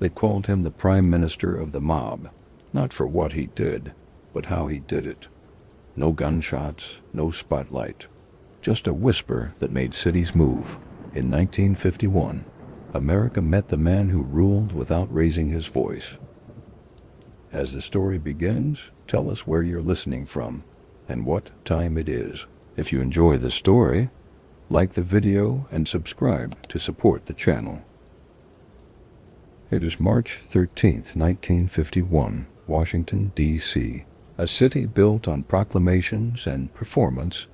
They called him the Prime Minister of the mob, not for what he did, but how he did it. No gunshots, no spotlight, just a whisper that made cities move. In 1951, America met the man who ruled without raising his voice. As the story begins, tell us where you're listening from and what time it is. If you enjoy the story, like the video and subscribe to support the channel. It is March 13th, 1951, Washington, D.C. A city built on proclamations and performance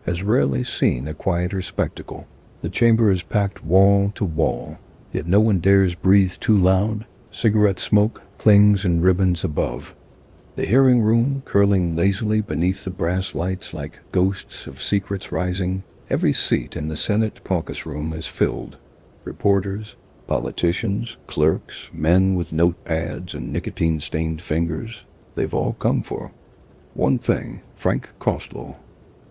has rarely seen a quieter spectacle. The chamber is packed wall to wall, yet no one dares breathe too loud. Cigarette smoke clings in ribbons above. The hearing room curling lazily beneath the brass lights like ghosts of secrets rising. Every seat in the Senate caucus room is filled. Reporters, politicians, clerks, men with notepads and nicotine-stained fingers, they've all come for one thing: Frank Costello.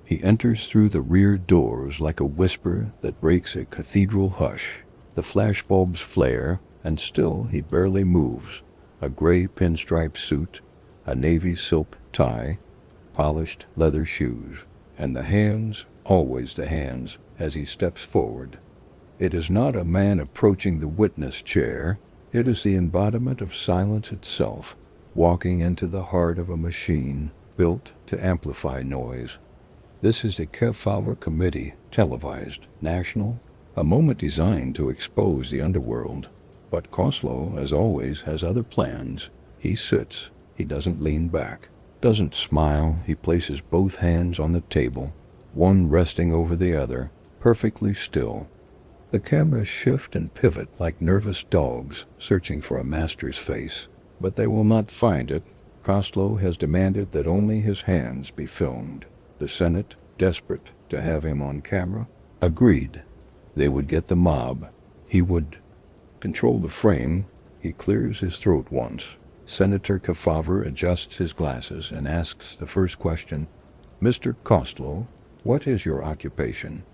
He enters through the rear doors like a whisper that breaks a cathedral hush. The flashbulbs flare, and still he barely moves. A gray pinstripe suit, a navy silk tie, polished leather shoes, and the hands, always the hands, as he steps forward. It is not a man approaching the witness chair. It is the embodiment of silence itself, walking into the heart of a machine built to amplify noise. This is the Kefauver Committee, televised, national, a moment designed to expose the underworld. But Costello, as always, has other plans. He sits. He doesn't lean back, doesn't smile. He places both hands on the table, one resting over the other, perfectly still. The cameras shift and pivot like nervous dogs searching for a master's face, but they will not find it. Costello has demanded that only his hands be filmed. The Senate, desperate to have him on camera, agreed. They would get the mob. He would control the frame. He clears his throat once. Senator Kefauver adjusts his glasses and asks the first question. "Mr. Costello, what is your occupation?"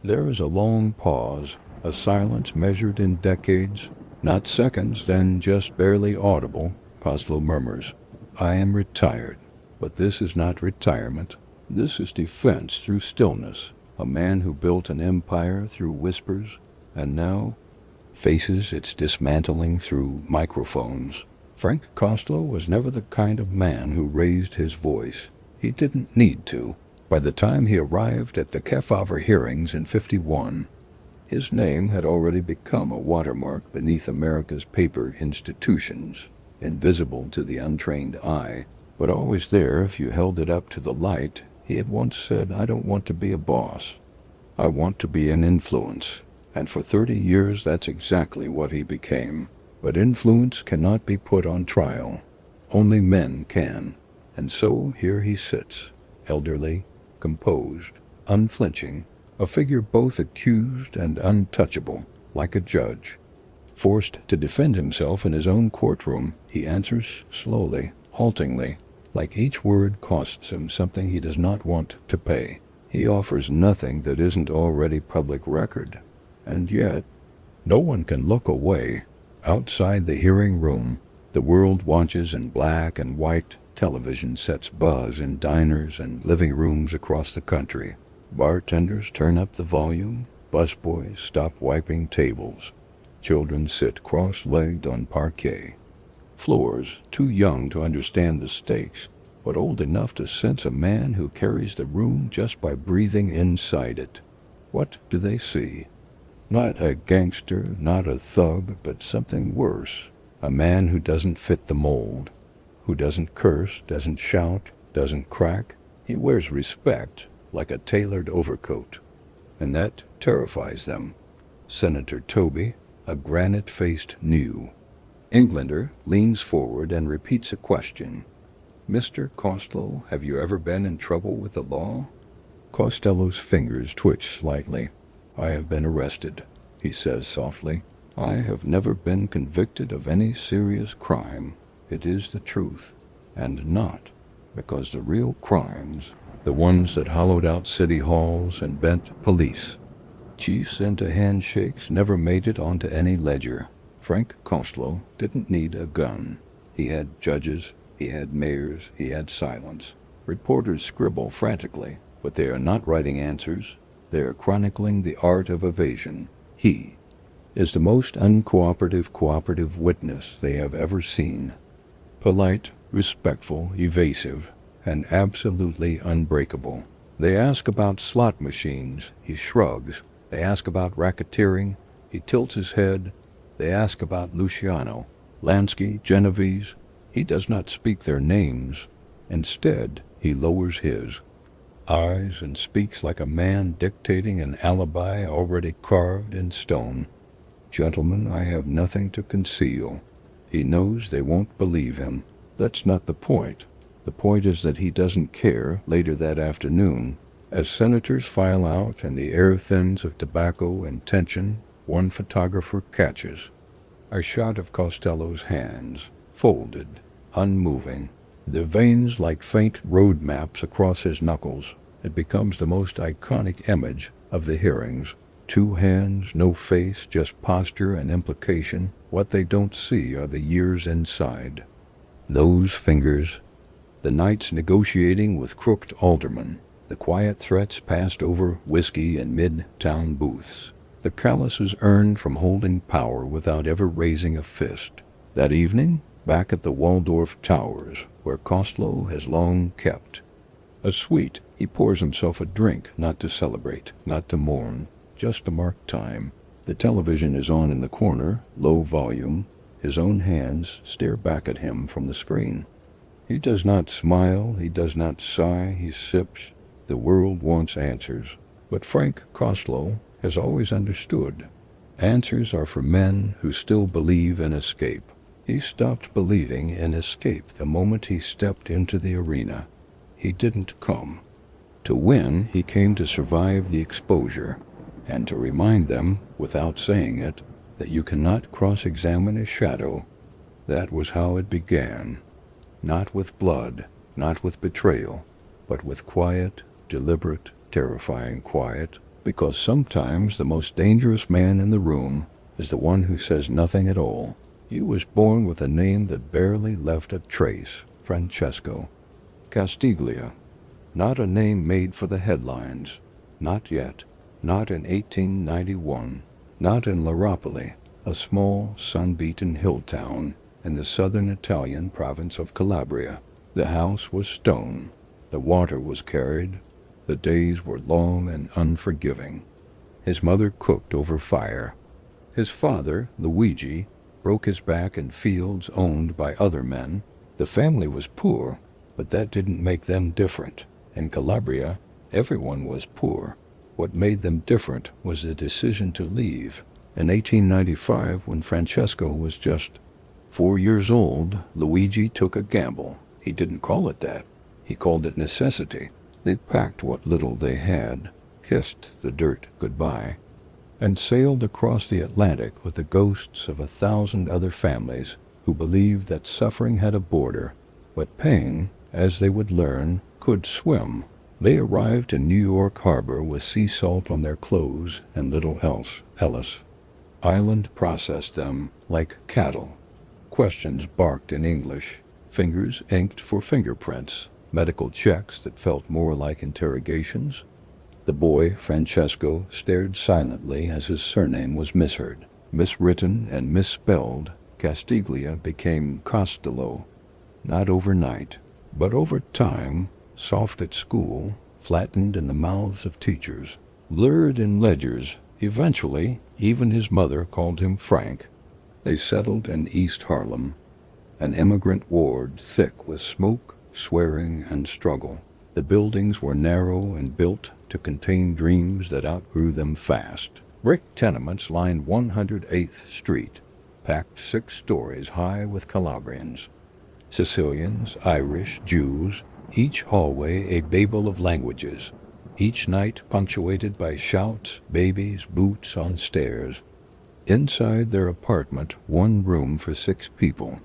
There is a long pause, a silence measured in decades, not seconds, then just barely audible. Costello murmurs, "I am retired." But this is not retirement. This is defense through stillness. A man who built an empire through whispers and now faces its dismantling through microphones. Frank Costello was never the kind of man who raised his voice. He didn't need to. By the time he arrived at the Kefauver hearings in '51, his name had already become a watermark beneath America's paper institutions, invisible to the untrained eye, but always there if you held it up to the light. He had once said, "I don't want to be a boss. I want to be an influence." And for 30 years that's exactly what he became. But influence cannot be put on trial. Only men can. And so here he sits, elderly, composed, unflinching, a figure both accused and untouchable, like a judge. Forced to defend himself in his own courtroom, he answers slowly, haltingly, like each word costs him something he does not want to pay. He offers nothing that isn't already public record. And yet, no one can look away. Outside the hearing room, the world watches in black and white. Television sets buzz in diners and living rooms across the country. Bartenders turn up the volume. Busboys stop wiping tables. Children sit cross-legged on parquet. Floors too young to understand the stakes, but old enough to sense a man who carries the room just by breathing inside it. What do they see? Not a gangster, not a thug, but something worse. A man who doesn't fit the mold, who doesn't curse, doesn't shout, doesn't crack. He wears respect like a tailored overcoat, and that terrifies them. Senator Toby, a granite-faced New Englander, leans forward and repeats a question. "Mr. Costello, have you ever been in trouble with the law?" Costello's fingers twitch slightly. "I have been arrested," he says softly. "I have never been convicted of any serious crime. It is the truth, and not because the real crimes, the ones that hollowed out city halls and bent police chiefs into handshakes, never made it onto any ledger. Frank Costello didn't need a gun. He had judges, he had mayors, he had silence. Reporters scribble frantically, but they are not writing answers. They are chronicling the art of evasion. He is the most cooperative witness they have ever seen. Polite, respectful, evasive, and absolutely unbreakable. They ask about slot machines. He shrugs. They ask about racketeering. He tilts his head. They ask about Luciano, Lansky, Genovese. He does not speak their names. Instead, he lowers his eyes and speaks like a man dictating an alibi already carved in stone. Gentlemen, I have nothing to conceal. He knows they won't believe him. That's not the point. The point is that he doesn't care. Later that afternoon, as senators file out and the air thins of tobacco and tension, one photographer catches a shot of Costello's hands, folded, unmoving, the veins like faint road maps across his knuckles. It becomes the most iconic image of the hearings. 2 hands, no face, just posture and implication. What they don't see are the years inside. Those fingers, the nights negotiating with crooked aldermen, the quiet threats passed over whiskey in mid-town booths, the calluses earned from holding power without ever raising a fist. That evening, back at the Waldorf Towers, where Costello has long kept a suite, he pours himself a drink, not to celebrate, not to mourn, just to mark time. The television is on in the corner, low volume. His own hands stare back at him from the screen. He does not smile, he does not sigh, he sips. The world wants answers. But Frank Costello has always understood. Answers are for men who still believe in escape. He stopped believing in escape the moment he stepped into the arena. He didn't come to win, he came to survive the exposure, and to remind them, without saying it, that you cannot cross-examine a shadow. That was how it began. Not with blood, not with betrayal, but with quiet, deliberate, terrifying quiet, because sometimes the most dangerous man in the room is the one who says nothing at all. He was born with a name that barely left a trace, Francesco Castiglia. Not a name made for the headlines. Not yet. Not in 1891. Not in Laropoli, a small, sun-beaten hill town in the southern Italian province of Calabria. The house was stone. The water was carried. The days were long and unforgiving. His mother cooked over fire. His father, Luigi, broke his back in fields owned by other men. The family was poor, but that didn't make them different. In Calabria, everyone was poor. What made them different was the decision to leave. In 1895, when Francesco was just 4 years old, Luigi took a gamble. He didn't call it that. He called it necessity. They packed what little they had, kissed the dirt goodbye, and sailed across the Atlantic with the ghosts of 1,000 other families who believed that suffering had a border, but pain, as they would learn, could swim. They arrived in New York Harbor with sea salt on their clothes and little else. Ellis Island processed them like cattle. Questions barked in English, fingers inked for fingerprints, medical checks that felt more like interrogations. The boy, Francesco, stared silently as his surname was misheard, miswritten and misspelled. Castiglia became Costello, not overnight, but over time, soft at school, flattened in the mouths of teachers, blurred in ledgers. Eventually, even his mother called him Frank. They settled in East Harlem, an immigrant ward thick with smoke, swearing, and struggle. The buildings were narrow and built to contain dreams that outgrew them fast. Brick tenements lined 108th Street, packed 6 stories high with Calabrians, Sicilians, Irish, Jews, each hallway a babel of languages, each night punctuated by shouts, babies, boots on stairs. Inside their apartment, 1 room for 6 people.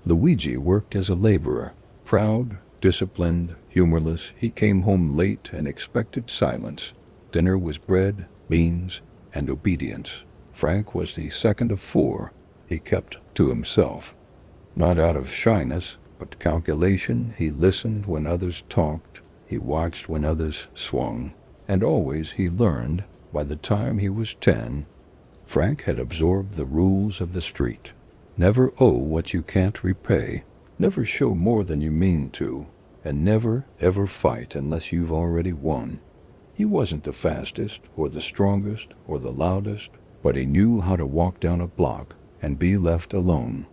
Luigi worked as a laborer, proud, disciplined, humorless. He came home late and expected silence. Dinner was bread, beans, and obedience. Frank was the second of 4. he kept to himself. Not out of shyness, but calculation. He listened when others talked, he watched when others swung, and always he learned. By the time he was 10, Frank had absorbed the rules of the street. Never owe what you can't repay, never show more than you mean to, and never ever fight unless you've already won. He wasn't the fastest, or the strongest, or the loudest, but he knew how to walk down a block and be left alone.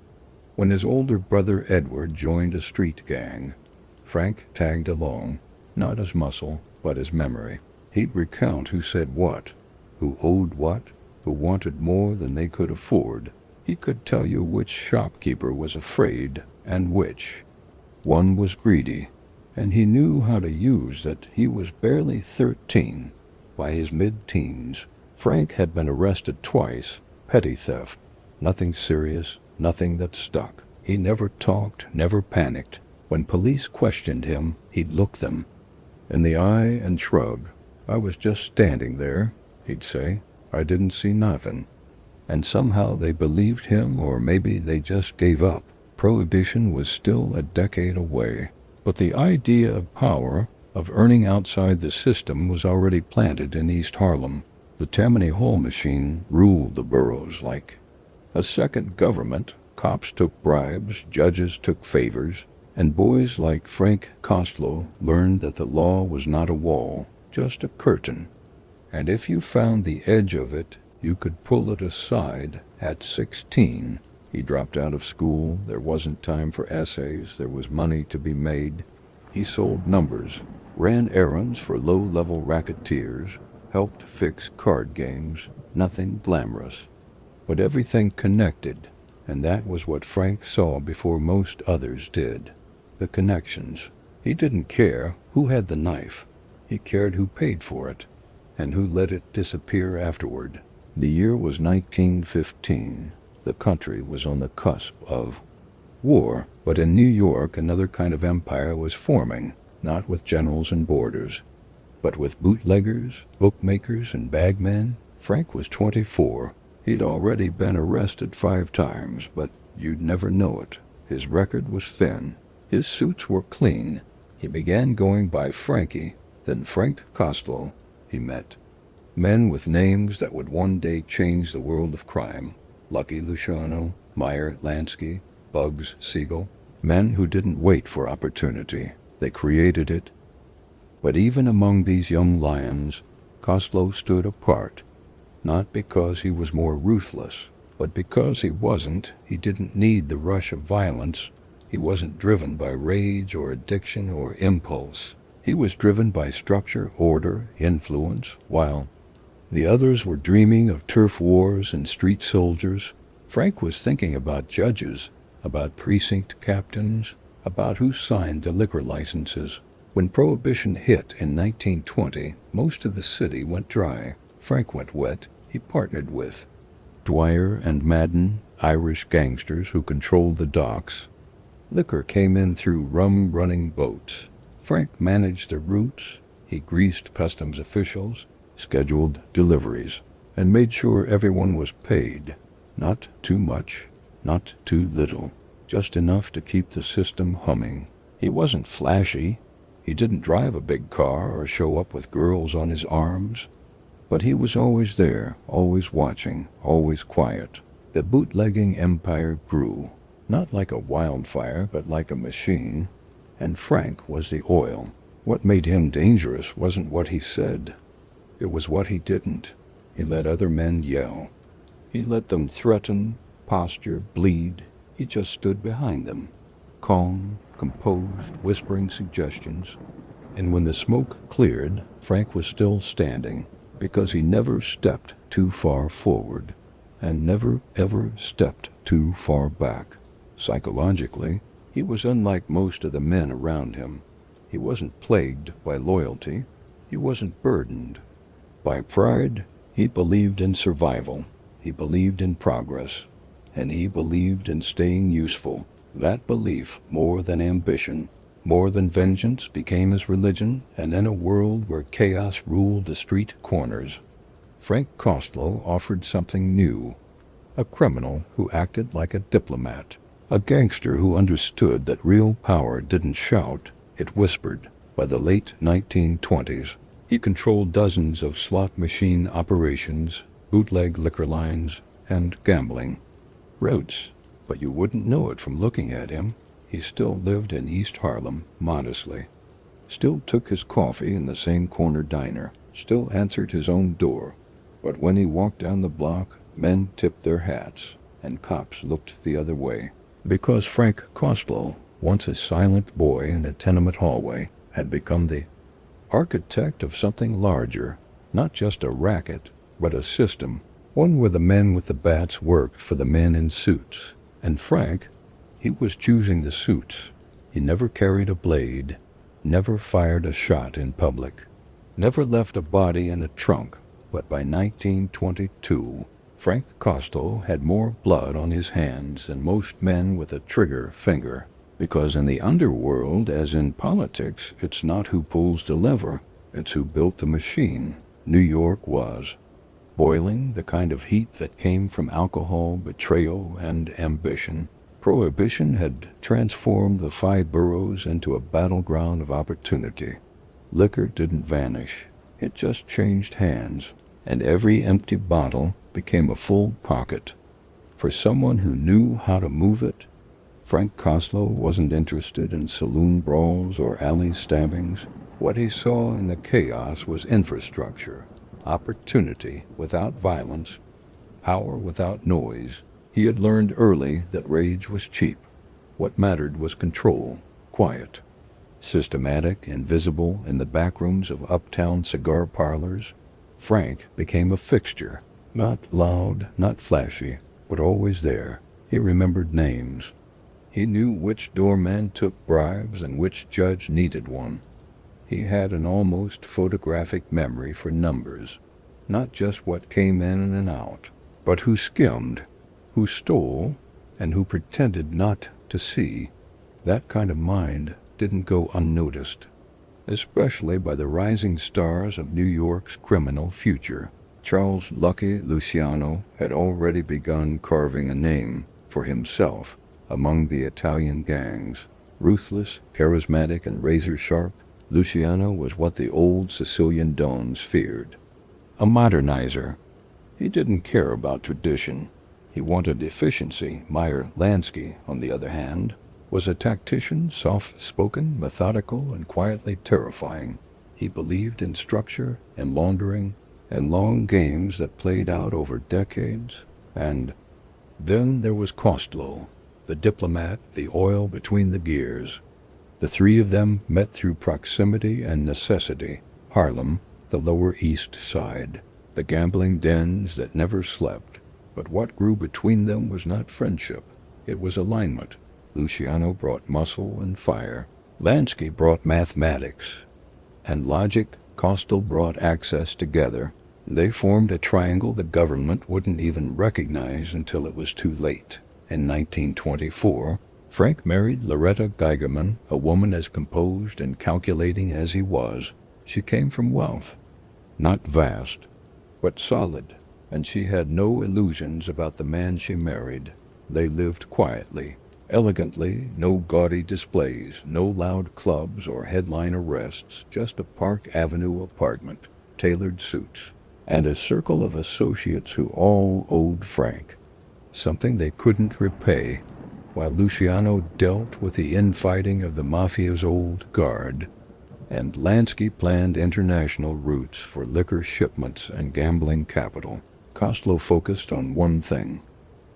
When his older brother Edward joined a street gang, Frank tagged along, not as muscle, but as memory. He'd recount who said what, who owed what, who wanted more than they could afford. He could tell you which shopkeeper was afraid and which one was greedy, and he knew how to use that. He was barely 13. By his mid-teens, Frank had been arrested twice, petty theft. Nothing serious, nothing that stuck. He never talked, never panicked. When police questioned him, he'd look them in the eye and shrug. "I was just standing there," he'd say. "I didn't see nothing." And somehow they believed him, or maybe they just gave up. Prohibition was still a decade away, but the idea of power, of earning outside the system, was already planted in East Harlem. The Tammany Hall machine ruled the boroughs like a second government. Cops took bribes, judges took favors, and boys like Frank Costello learned that the law was not a wall, just a curtain. And if you found the edge of it, you could pull it aside. At 16, he dropped out of school. There wasn't time for essays. There was money to be made. He sold numbers, ran errands for low-level racketeers, helped fix card games. Nothing glamorous, but everything connected, and that was what Frank saw before most others did. The connections. He didn't care who had the knife. He cared who paid for it, and who let it disappear afterward. The year was 1915. The country was on the cusp of war, but in New York another kind of empire was forming, not with generals and borders, but with bootleggers, bookmakers, and bagmen. Frank was 24. He'd already been arrested 5 times, but you'd never know it. His record was thin. His suits were clean. He began going by Frankie, then Frank Costello. He met men with names that would one day change the world of crime. Lucky Luciano, Meyer Lansky, Bugs Siegel. Men who didn't wait for opportunity. They created it. But even among these young lions, Costello stood apart. Not because he was more ruthless, but because he didn't need the rush of violence. He wasn't driven by rage or addiction or impulse. He was driven by structure, order, influence, while the others were dreaming of turf wars and street soldiers. Frank was thinking about judges, about precinct captains, about who signed the liquor licenses. When Prohibition hit in 1920, most of the city went dry. Frank went wet. He partnered with Dwyer and Madden, Irish gangsters who controlled the docks. Liquor came in through rum-running boats. Frank managed the routes. He greased customs officials, scheduled deliveries, and made sure everyone was paid. Not too much, not too little, just enough to keep the system humming. He wasn't flashy. He didn't drive a big car or show up with girls on his arms. But he was always there, always watching, always quiet. The bootlegging empire grew, not like a wildfire, but like a machine. And Frank was the oil. What made him dangerous wasn't what he said. It was what he didn't. He let other men yell. He let them threaten, posture, bleed. He just stood behind them, calm, composed, whispering suggestions. And when the smoke cleared, Frank was still standing, because he never stepped too far forward, and never ever stepped too far back. Psychologically, he was unlike most of the men around him. He wasn't plagued by loyalty. He wasn't burdened by pride. He believed in survival. He believed in progress. And he believed in staying useful. That belief, more than ambition, more than vengeance, became his religion, and in a world where chaos ruled the street corners, Frank Costello offered something new. a criminal who acted like a diplomat, a gangster who understood that real power didn't shout, it whispered. By the late 1920s, he controlled dozens of slot machine operations, bootleg liquor lines, and gambling routes. But you wouldn't know it from looking at him. He still lived in East Harlem, modestly. Still took his coffee in the same corner diner. Still answered his own door. But when he walked down the block, men tipped their hats, and cops looked the other way. Because Frank Costello, once a silent boy in a tenement hallway, had become the architect of something larger, not just a racket, but a system, one where the men with the bats worked for the men in suits. And Frank, he was choosing the suits. He never carried a blade, never fired a shot in public, never left a body in a trunk. But by 1922, Frank Costello had more blood on his hands than most men with a trigger finger. Because in the underworld, as in politics, it's not who pulls the lever, it's who built the machine. New York was boiling, the kind of heat that came from alcohol, betrayal, and ambition. Prohibition had transformed the 5 boroughs into a battleground of opportunity. Liquor didn't vanish, it just changed hands, and every empty bottle became a full pocket. For someone who knew how to move it, Frank Costello wasn't interested in saloon brawls or alley stabbings. What he saw in the chaos was infrastructure, opportunity without violence, power without noise. He had learned early that rage was cheap. What mattered was control, quiet, systematic, invisible in the backrooms of uptown cigar parlors. Frank became a fixture, not loud, not flashy, but always there. He remembered names. He knew which doorman took bribes and which judge needed one. He had an almost photographic memory for numbers, not just what came in and out, but who skimmed, who stole, and who pretended not to see. That kind of mind didn't go unnoticed, especially by the rising stars of New York's criminal future. Charles "Lucky" Luciano had already begun carving a name for himself among the Italian gangs. Ruthless, charismatic, and razor-sharp, Luciano was what the old Sicilian dons feared. A modernizer. He didn't care about tradition. He wanted efficiency. Meyer Lansky, on the other hand, was a tactician, soft-spoken, methodical, and quietly terrifying. He believed in structure and laundering and long games that played out over decades. And then there was Costello, the diplomat, the oil between the gears. The three of them met through proximity and necessity. Harlem, the Lower East Side, the gambling dens that never slept. But what grew between them was not friendship. It was alignment. Luciano brought muscle and fire. Lansky brought mathematics and logic. Costello brought access together. They formed a triangle the government wouldn't even recognize until it was too late. In 1924, Frank married Loretta Geigerman, a woman as composed and calculating as he was. She came from wealth, not vast, but solid, and she had no illusions about the man she married. They lived quietly, elegantly, no gaudy displays, no loud clubs or headline arrests, just a Park Avenue apartment, tailored suits, and a circle of associates who all owed Frank something they couldn't repay, while Luciano dealt with the infighting of the Mafia's old guard, and Lansky planned international routes for liquor shipments and gambling capital. Costello focused on one thing: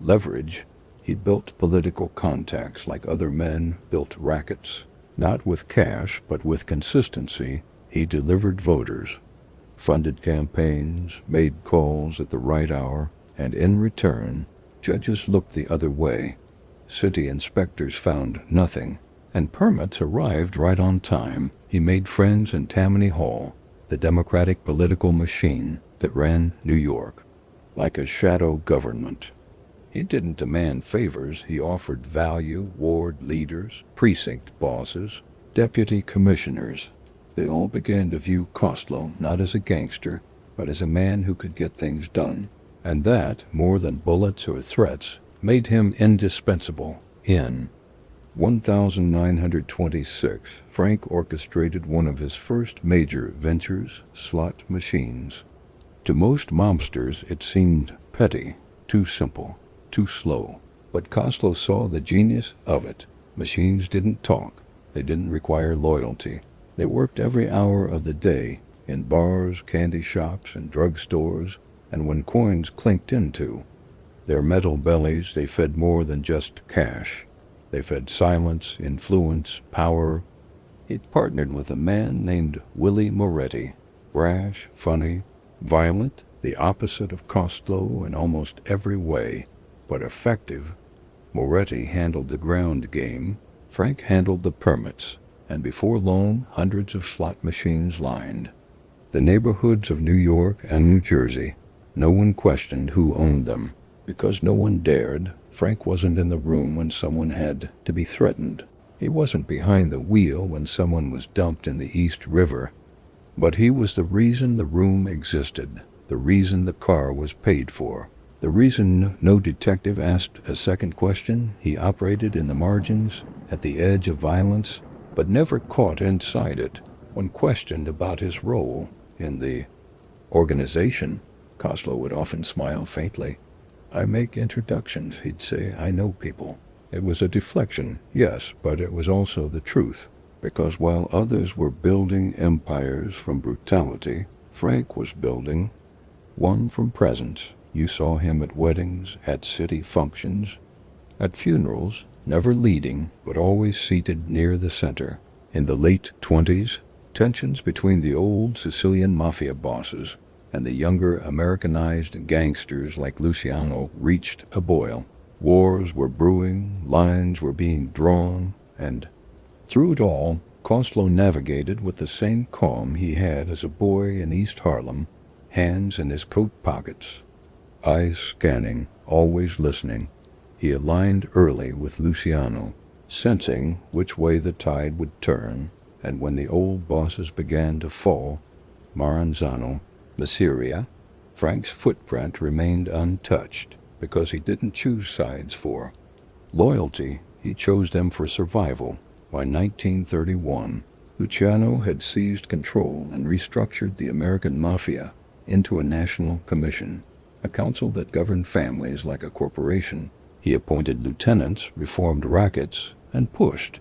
leverage. He built political contacts like other men built rackets, not with cash but with consistency. He delivered voters, funded campaigns, made calls at the right hour, and in return, judges looked the other way. City inspectors found nothing, and permits arrived right on time. He made friends in Tammany Hall, the Democratic political machine that ran New York, like a shadow government. He didn't demand favors. He offered value. Ward leaders, precinct bosses, deputy commissioners. They all began to view Costello not as a gangster, but as a man who could get things done. And that, more than bullets or threats, made him indispensable. In 1926, Frank orchestrated one of his first major ventures, slot machines. To most mobsters it seemed petty, too simple, too slow. But Costello saw the genius of it. Machines didn't talk. They didn't require loyalty. They worked every hour of the day, in bars, candy shops, and drug stores, and when coins clinked into their metal bellies, they fed more than just cash. They fed silence, influence, power. He'd partnered with a man named Willie Moretti, brash, funny, violent, the opposite of Costello in almost every way, but effective. Moretti handled the ground game, Frank handled the permits, and before long hundreds of slot machines lined the neighborhoods of New York and New Jersey. No one questioned who owned them, because no one dared. Frank wasn't in the room when someone had to be threatened. He wasn't behind the wheel when someone was dumped in the East River. But he was the reason the room existed, the reason the car was paid for, the reason no detective asked a second question. He operated in the margins, at the edge of violence, but never caught inside it. When questioned about his role in the organization, Costello would often smile faintly. "I make introductions," he'd say. "I know people." It was a deflection, yes, but it was also the truth. Because while others were building empires from brutality, Frank was building one from presence. You saw him at weddings, at city functions, at funerals, never leading, but always seated near the center. In the late 20s, tensions between the old Sicilian mafia bosses and the younger Americanized gangsters like Luciano reached a boil. Wars were brewing, lines were being drawn, and through it all, Costello navigated with the same calm he had as a boy in East Harlem, hands in his coat pockets, eyes scanning, always listening. He aligned early with Luciano, sensing which way the tide would turn, and when the old bosses began to fall, Maranzano, Masseria, Frank's footprint remained untouched because he didn't choose sides for loyalty. He chose them for survival. By 1931, Luciano had seized control and restructured the American Mafia into a national commission, a council that governed families like a corporation. He appointed lieutenants, reformed rackets, and pushed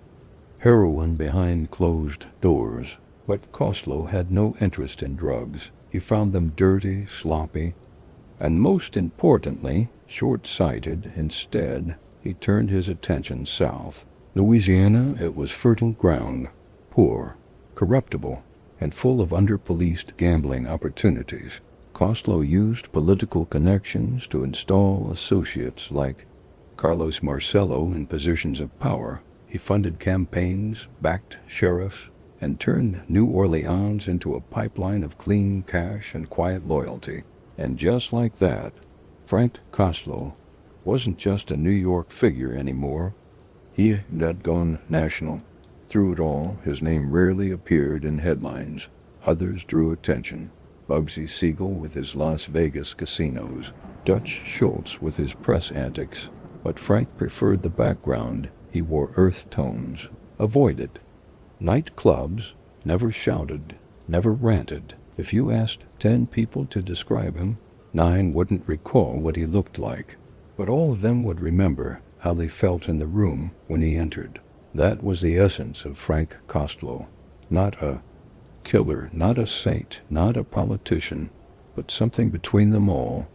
heroin behind closed doors. But Costello had no interest in drugs. He found them dirty, sloppy, and most importantly, short-sighted. Instead, he turned his attention south. Louisiana, it was fertile ground, poor, corruptible, and full of under-policed gambling opportunities. Costello used political connections to install associates like Carlos Marcello in positions of power. He funded campaigns, backed sheriffs, and turned New Orleans into a pipeline of clean cash and quiet loyalty. And just like that, Frank Costello wasn't just a New York figure anymore. He had gone national. Through it all, his name rarely appeared in headlines. Others drew attention. Bugsy Siegel with his Las Vegas casinos, Dutch Schultz with his press antics. But Frank preferred the background. He wore earth tones, avoided nightclubs, never shouted, never ranted. If you asked 10 people to describe him, 9 wouldn't recall what he looked like. But all of them would remember how they felt in the room when he entered. That was the essence of Frank Costello. Not a killer, not a saint, not a politician, but something between them all.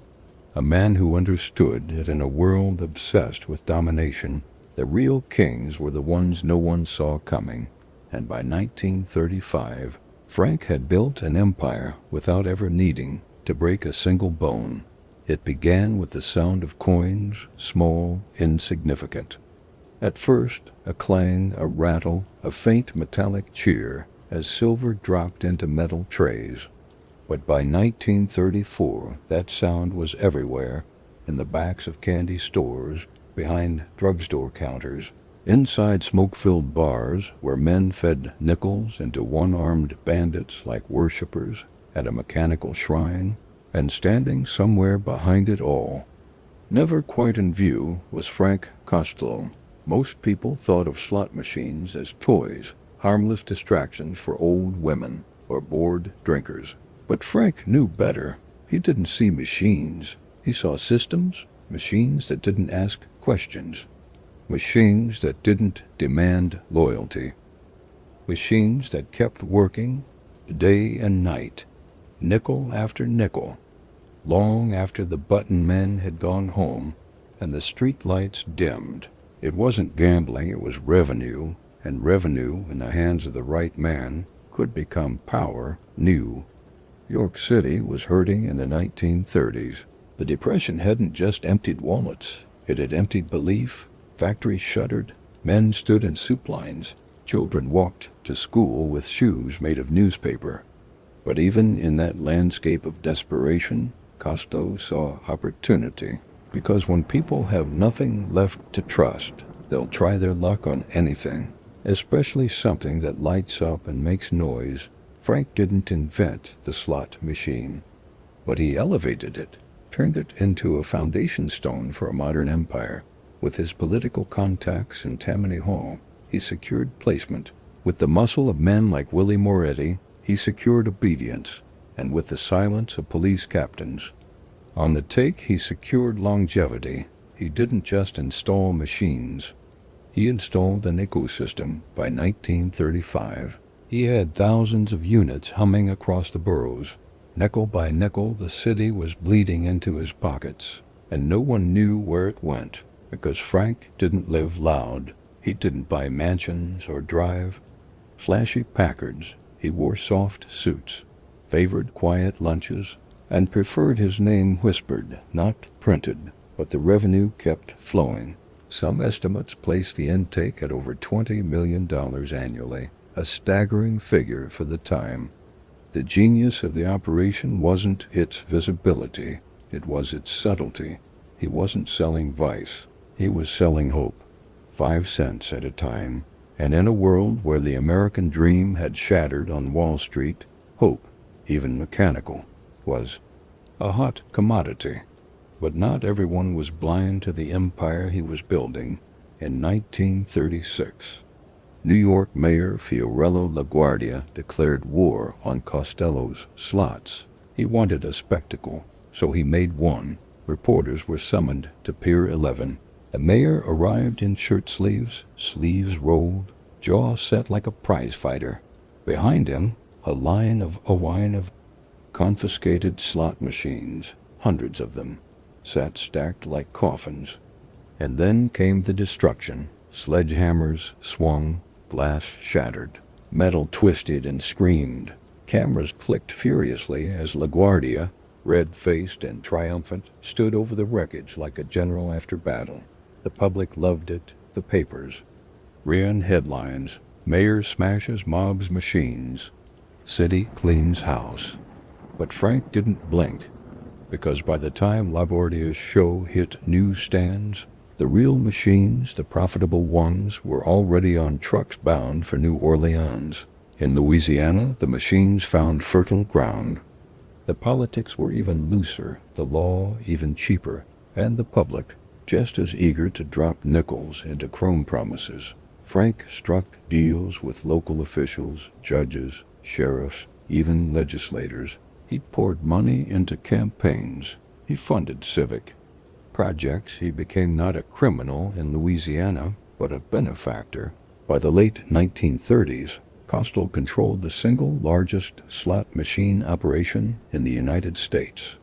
A man who understood that in a world obsessed with domination, the real kings were the ones no one saw coming. And by 1935, Frank had built an empire without ever needing to break a single bone. It began with the sound of coins, small, insignificant. At first, a clang, a rattle, a faint metallic cheer as silver dropped into metal trays. But by 1934, that sound was everywhere, in the backs of candy stores, behind drugstore counters, inside smoke-filled bars where men fed nickels into one-armed bandits like worshippers at a mechanical shrine. And standing somewhere behind it all, never quite in view, was Frank Costello. Most people thought of slot machines as toys, harmless distractions for old women or bored drinkers. But Frank knew better. He didn't see machines. He saw systems, machines that didn't ask questions, machines that didn't demand loyalty, machines that kept working day and night, nickel after nickel, long after the button men had gone home and the street lights dimmed. It wasn't gambling, it was revenue, and revenue in the hands of the right man could become power. New York City was hurting in the 1930s. The Depression hadn't just emptied wallets, it had emptied belief. Factories shuttered, men stood in soup lines, children walked to school with shoes made of newspaper. But even in that landscape of desperation, Costello saw opportunity, because when people have nothing left to trust, they'll try their luck on anything, especially something that lights up and makes noise. Frank didn't invent the slot machine, but he elevated it, turned it into a foundation stone for a modern empire. With his political contacts in Tammany Hall, he secured placement. With the muscle of men like Willie Moretti, he secured obedience, and with the silence of police captains on the take, he secured longevity. He didn't just install machines. He installed an ecosystem. By 1935, he had thousands of units humming across the boroughs. Nickel by nickel, the city was bleeding into his pockets, and no one knew where it went, because Frank didn't live loud. He didn't buy mansions or drive flashy Packards. He wore soft suits, favored quiet lunches, and preferred his name whispered, not printed. But the revenue kept flowing. Some estimates place the intake at over $20 million annually, a staggering figure for the time. The genius of the operation wasn't its visibility, it was its subtlety. He wasn't selling vice, he was selling hope, 5 cents at a time. And in a world where the American dream had shattered on Wall Street, hope, even mechanical, was a hot commodity. But not everyone was blind to the empire he was building. In 1936, New York Mayor Fiorello LaGuardia declared war on Costello's slots. He wanted a spectacle, so he made one. Reporters were summoned to Pier 11. The mayor arrived in shirt sleeves, sleeves rolled, jaw set like a prize fighter. Behind him, a line of confiscated slot machines, hundreds of them, sat stacked like coffins. And then came the destruction. Sledgehammers swung, glass shattered, metal twisted and screamed. Cameras clicked furiously as LaGuardia, red-faced and triumphant, stood over the wreckage like a general after battle. The public loved it. The papers ran headlines: Mayor smashes mob's machines, city cleans house. But Frank didn't blink, because by the time LaGuardia's show hit newsstands, the real machines, the profitable ones, were already on trucks bound for New Orleans. In Louisiana, the machines found fertile ground. The politics were even looser, the law even cheaper, and the public just as eager to drop nickels into chrome promises. Frank struck deals with local officials, judges, sheriffs, even legislators. He poured money into campaigns. He funded civic projects. He became not a criminal in Louisiana, but a benefactor. By the late 1930s, Costello controlled the single largest slot machine operation in the United States.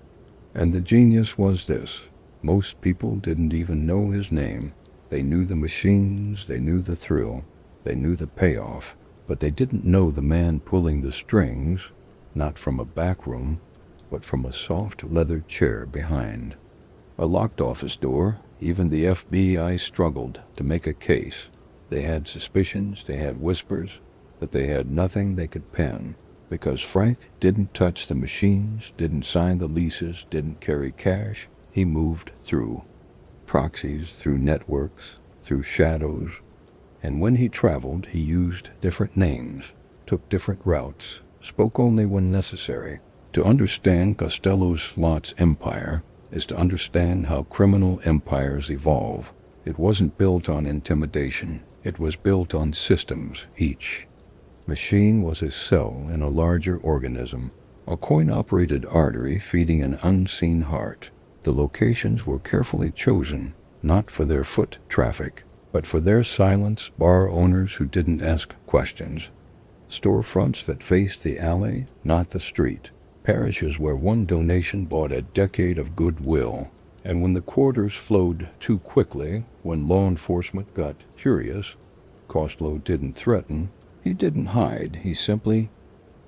And the genius was this: most people didn't even know his name. They knew the machines, they knew the thrill, they knew the payoff, but they didn't know the man pulling the strings, not from a back room, but from a soft leather chair behind. A locked office door. Even the FBI struggled to make a case. They had suspicions, they had whispers, but they had nothing they could pen, because Frank didn't touch the machines, didn't sign the leases, didn't carry cash. He moved through proxies, through networks, through shadows, and when he traveled, he used different names, took different routes, spoke only when necessary, To understand Costello's slot's empire is to understand how criminal empires evolve. It wasn't built on intimidation. It was built on systems. Each machine was a cell in a larger organism, a coin-operated artery feeding an unseen heart. The locations were carefully chosen, not for their foot traffic, but for their silence, bar owners who didn't ask questions, storefronts that faced the alley, not the street, parishes where one donation bought a decade of goodwill. And when the quarters flowed too quickly, when law enforcement got curious, Costello didn't threaten, he didn't hide, he simply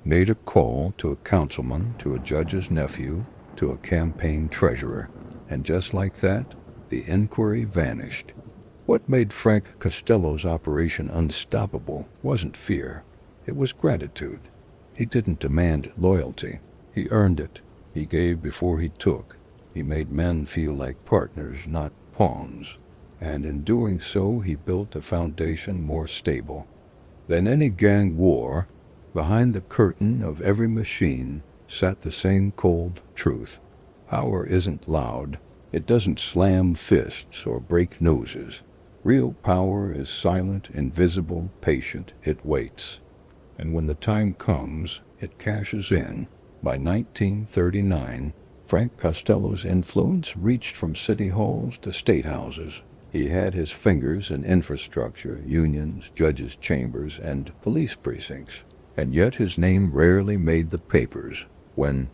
made a call to a councilman, to a judge's nephew, to a campaign treasurer. And just like that, the inquiry vanished. What made Frank Costello's operation unstoppable wasn't fear. It was gratitude. He didn't demand loyalty. He earned it. He gave before he took. He made men feel like partners, not pawns. And in doing so, he built a foundation more stable than any gang war. Behind the curtain of every machine sat the same cold truth. Power isn't loud. It doesn't slam fists or break noses. Real power is silent, invisible, patient. It waits. And when the time comes, it cashes in. By 1939, Frank Costello's influence reached from city halls to state houses. He had his fingers in infrastructure, unions, judges' chambers, and police precincts. And yet his name rarely made the papers. When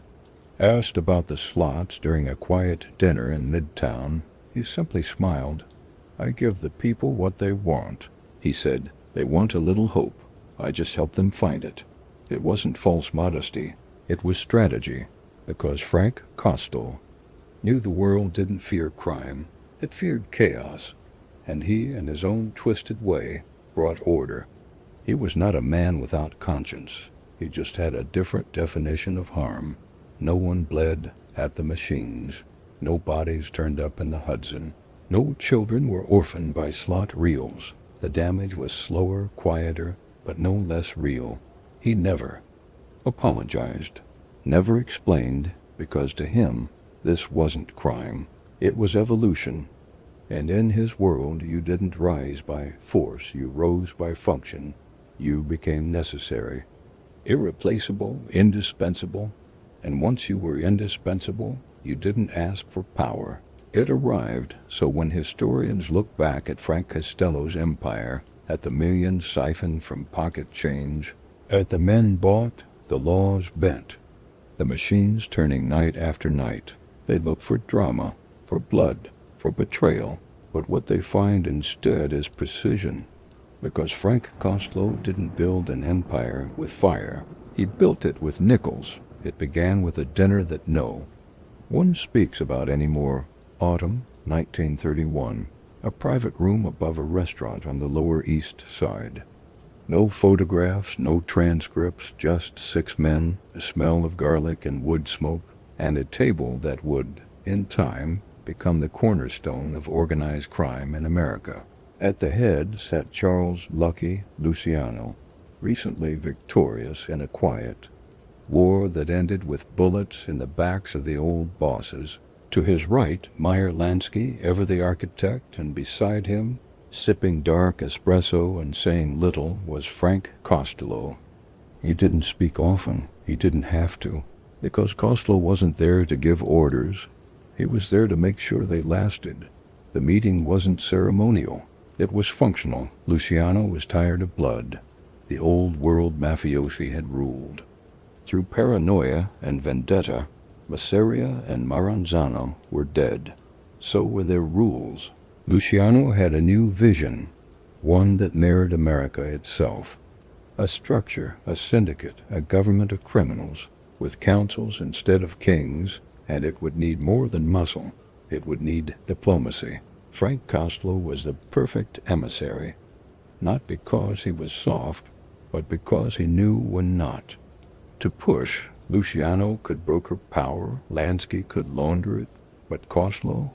asked about the slots during a quiet dinner in Midtown, he simply smiled. "I give the people what they want," he said. "They want a little hope. I just help them find it." It wasn't false modesty. It was strategy, because Frank Costello knew the world didn't fear crime. It feared chaos, and he, in his own twisted way, brought order. He was not a man without conscience. He just had a different definition of harm. No one bled at the machines. No bodies turned up in the Hudson. No children were orphaned by slot reels. The damage was slower, quieter, but no less real. He never apologized, never explained, because to him, this wasn't crime. It was evolution. And in his world, you didn't rise by force. You rose by function. You became necessary, irreplaceable, indispensable. And once you were indispensable, you didn't ask for power. It arrived. So when historians look back at Frank Costello's empire, at the millions siphoned from pocket change, at the men bought, the laws bent, the machines turning night after night, they look for drama, for blood, for betrayal. But what they find instead is precision. Because Frank Costello didn't build an empire with fire. He built it with nickels. It began with a dinner that no one speaks about anymore. Autumn 1931. A private room above a restaurant on the Lower East Side. No photographs, no transcripts, just 6 men, a smell of garlic and wood smoke, and a table that would, in time, become the cornerstone of organized crime in America. At the head sat Charles "Lucky" Luciano, recently victorious in a quiet war that ended with bullets in the backs of the old bosses. To his right, Meyer Lansky, ever the architect, and beside him, sipping dark espresso and saying little, was Frank Costello. He didn't speak often. He didn't have to, because Costello wasn't there to give orders. He was there to make sure they lasted. The meeting wasn't ceremonial. It was functional. Luciano was tired of blood. The old world mafiosi had ruled. Through paranoia and vendetta, Masseria and Maranzano were dead. So were their rules. Luciano had a new vision, one that mirrored America itself. A structure, a syndicate, a government of criminals, with councils instead of kings, and it would need more than muscle. It would need diplomacy. Frank Costello was the perfect emissary, not because he was soft, but because he knew when not to push. Luciano could broker power, Lansky could launder it, but Costello,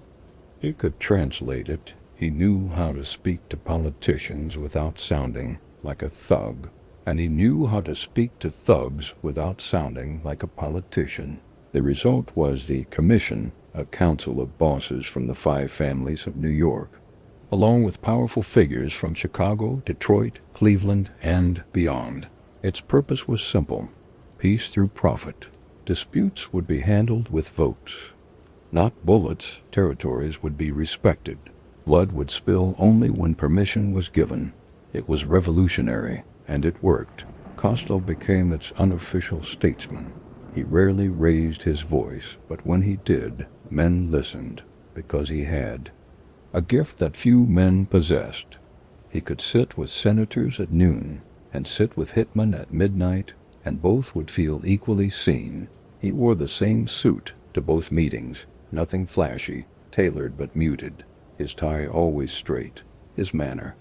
he could translate it. He knew how to speak to politicians without sounding like a thug. and he knew how to speak to thugs without sounding like a politician. The result was the Commission, a council of bosses from the 5 families of New York, along with powerful figures from Chicago, Detroit, Cleveland, and beyond. Its purpose was simple: peace through profit. Disputes would be handled with votes, not bullets. Territories would be respected. Blood would spill only when permission was given. It was revolutionary, and it worked. Costello became its unofficial statesman. He rarely raised his voice, but when he did, men listened, because he had a gift that few men possessed. He could sit with senators at noon, and sit with hitmen at midnight, and both would feel equally seen. He wore the same suit to both meetings, nothing flashy, tailored but muted. His tie always straight, his manner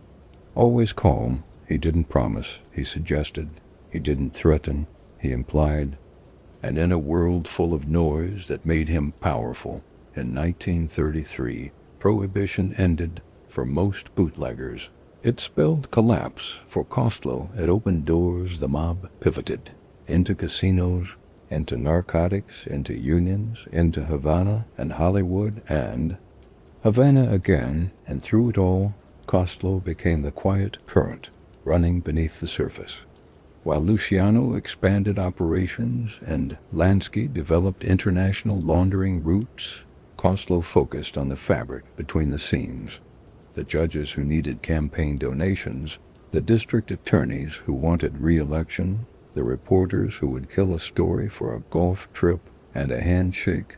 always calm. He didn't promise, he suggested. He didn't threaten, he implied. And in a world full of noise that made him powerful, in 1933, Prohibition ended for most bootleggers. It spelled collapse. For Costello, it opened doors. The mob pivoted into casinos, into narcotics, into unions, into Havana and Hollywood, and Havana again, and through it all, Costello became the quiet current running beneath the surface. While Luciano expanded operations and Lansky developed international laundering routes, Costello focused on the fabric between the seams: the judges who needed campaign donations, the district attorneys who wanted re-election, the reporters who would kill a story for a golf trip and a handshake.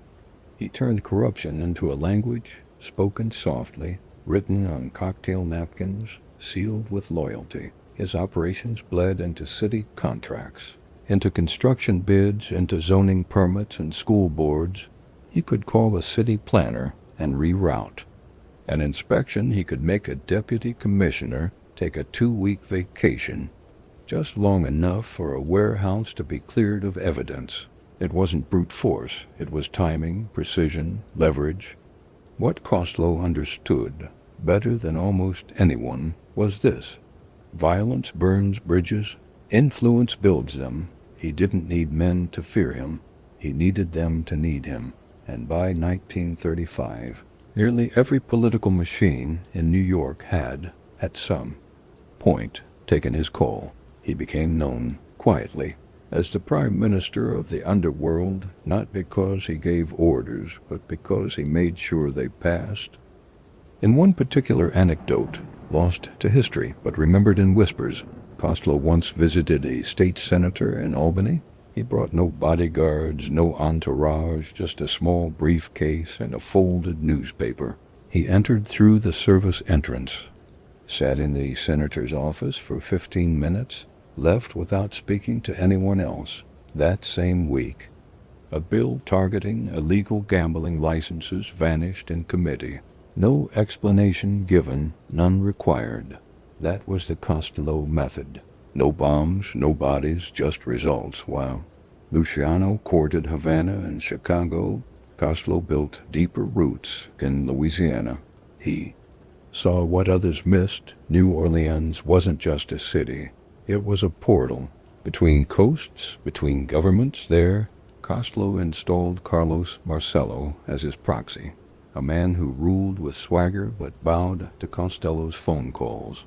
He turned corruption into a language spoken softly, written on cocktail napkins, sealed with loyalty. His operations bled into city contracts, into construction bids, into zoning permits and school boards. He could call a city planner and reroute an inspection. He could make a deputy commissioner take a 2-week vacation, just long enough for a warehouse to be cleared of evidence. It wasn't brute force. It was timing, precision, leverage. What Costello understood better than almost anyone was this: violence burns bridges, influence builds them. He didn't need men to fear him. He needed them to need him. And by 1935, nearly every political machine in New York had, at some point, taken his call. He became known, quietly, as the Prime Minister of the underworld, not because he gave orders, but because he made sure they passed. In one particular anecdote, lost to history but remembered in whispers, Costello once visited a state senator in Albany. He brought no bodyguards, no entourage, just a small briefcase and a folded newspaper. He entered through the service entrance, sat in the senator's office for 15 minutes, left without speaking to anyone else. That same week, a bill targeting illegal gambling licenses vanished in committee. No explanation given, none required. That was the Costello method. No bombs, no bodies, just results. While Luciano courted Havana and Chicago, Costello built deeper roots in Louisiana. He saw what others missed. New Orleans wasn't just a city. It was a portal between coasts, between governments. There, Costello installed Carlos Marcello as his proxy, a man who ruled with swagger but bowed to Costello's phone calls.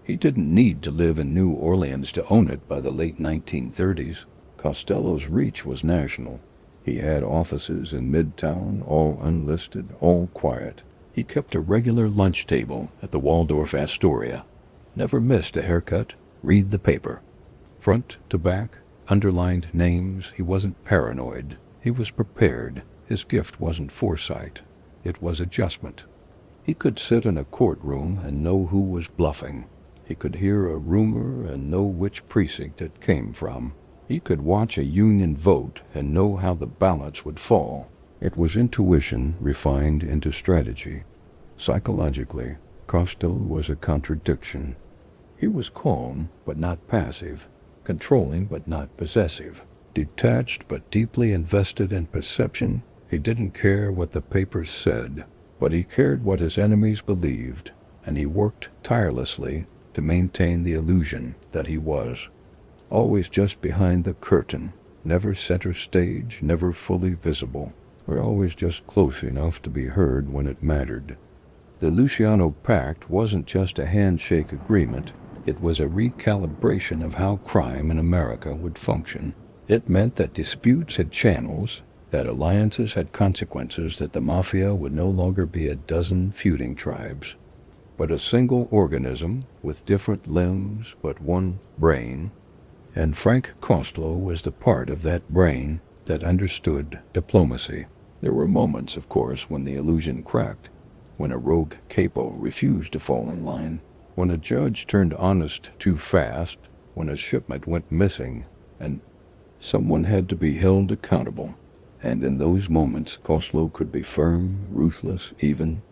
He didn't need to live in New Orleans to own it. By the late 1930s, Costello's reach was national. He had offices in Midtown, all unlisted, all quiet. He kept a regular lunch table at the Waldorf Astoria. Never missed a haircut. Read the paper. Front to back, underlined names. He wasn't paranoid. He was prepared. His gift wasn't foresight. It was adjustment. He could sit in a courtroom and know who was bluffing. He could hear a rumor and know which precinct it came from. He could watch a union vote and know how the ballots would fall. It was intuition refined into strategy. Psychologically, Costello was a contradiction. He was calm, but not passive, controlling, but not possessive, detached, but deeply invested in perception. He didn't care what the papers said, but he cared what his enemies believed, and he worked tirelessly to maintain the illusion that he was always just behind the curtain, never center stage, never fully visible, or always just close enough to be heard when it mattered. The Luciano Pact wasn't just a handshake agreement. It was a recalibration of how crime in America would function. It meant that disputes had channels, that alliances had consequences, that the Mafia would no longer be a dozen feuding tribes, but a single organism with different limbs but one brain. And Frank Costello was the part of that brain that understood diplomacy. There were moments, of course, when the illusion cracked, when a rogue capo refused to fall in line, when a judge turned honest too fast, when a shipment went missing, and someone had to be held accountable. And in those moments, Costello could be firm, ruthless, even,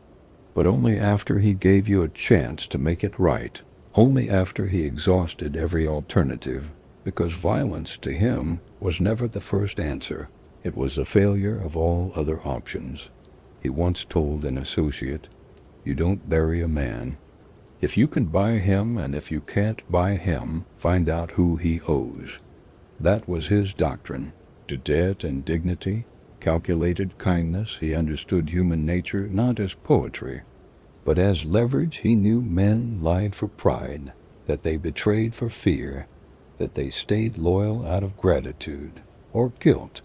but only after he gave you a chance to make it right, only after he exhausted every alternative, because violence to him was never the first answer. It was the failure of all other options. He once told an associate, "You don't bury a man. If you can buy him, and if you can't buy him, find out who he owes." That was his doctrine. To debt and dignity, calculated kindness. He understood human nature not as poetry, but as leverage. He knew men lied for pride, that they betrayed for fear, that they stayed loyal out of gratitude or guilt,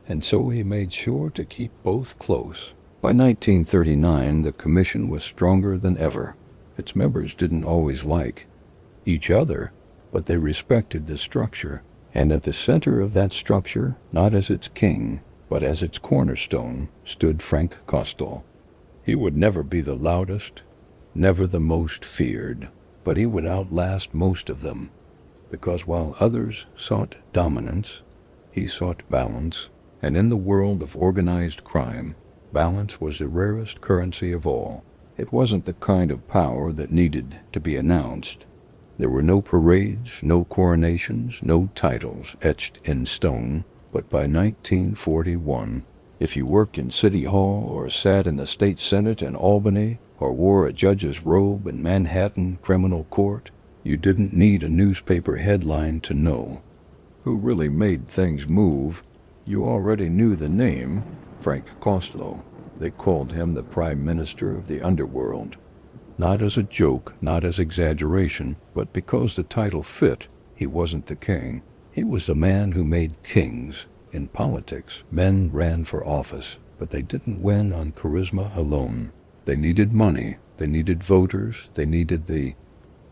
and so he made sure to keep both close. By 1939, the commission was stronger than ever. Its members didn't always like each other, but they respected the structure. And at the center of that structure, not as its king, but as its cornerstone, stood Frank Costello. He would never be the loudest, never the most feared, but he would outlast most of them, because while others sought dominance, he sought balance, and in the world of organized crime, balance was the rarest currency of all. It wasn't the kind of power that needed to be announced. There were no parades, no coronations, no titles etched in stone, but by 1941, if you worked in City Hall or sat in the state senate in Albany or wore a judge's robe in Manhattan criminal court, you didn't need a newspaper headline to know who really made things move. You already knew the name, Frank Costello. They called him the Prime Minister of the Underworld. Not as a joke, not as exaggeration, but because the title fit. He wasn't the king. He was the man who made kings. In politics, men ran for office, but they didn't win on charisma alone. They needed money, they needed voters, they needed the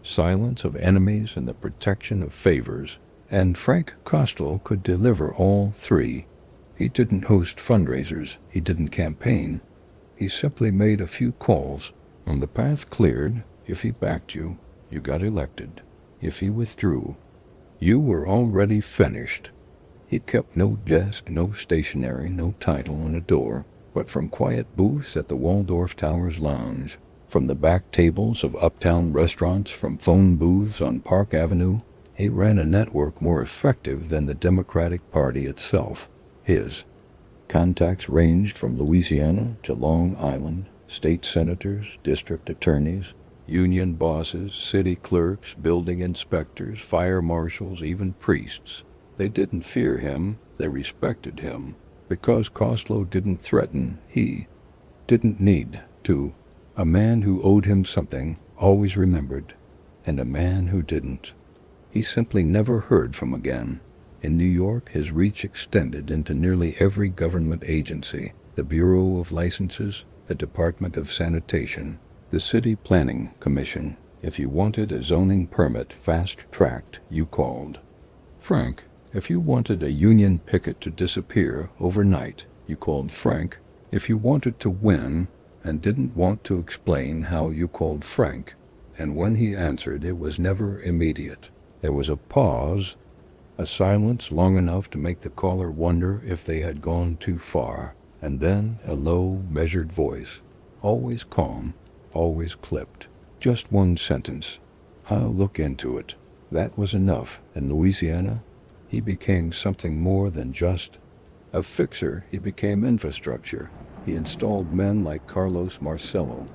silence of enemies and the protection of favors. And Frank Costello could deliver all three. He didn't host fundraisers, he didn't campaign. He simply made a few calls. When the path cleared, if he backed you, you got elected. If he withdrew, you were already finished. He kept no desk, no stationery, no title on a door, but from quiet booths at the Waldorf Towers Lounge, from the back tables of uptown restaurants, from phone booths on Park Avenue, he ran a network more effective than the Democratic Party itself. His contacts ranged from Louisiana to Long Island, state senators, district attorneys, union bosses, city clerks, building inspectors, fire marshals, even priests. They didn't fear him, they respected him, because Costello didn't threaten, he didn't need to. A man who owed him something always remembered, and a man who didn't, he simply never heard from again. In New York, his reach extended into nearly every government agency, the Bureau of Licenses, the Department of Sanitation, the City Planning Commission. If you wanted a zoning permit fast-tracked, you called Frank. If you wanted a union picket to disappear overnight, you called Frank. If you wanted to win and didn't want to explain how, you called Frank. And when he answered, it was never immediate. There was a pause, a silence long enough to make the caller wonder if they had gone too far, and then a low, measured voice, always calm, always clipped. Just one sentence. "I'll look into it." That was enough. In Louisiana, he became something more than just a fixer. He became infrastructure. He installed men like Carlos Marcello,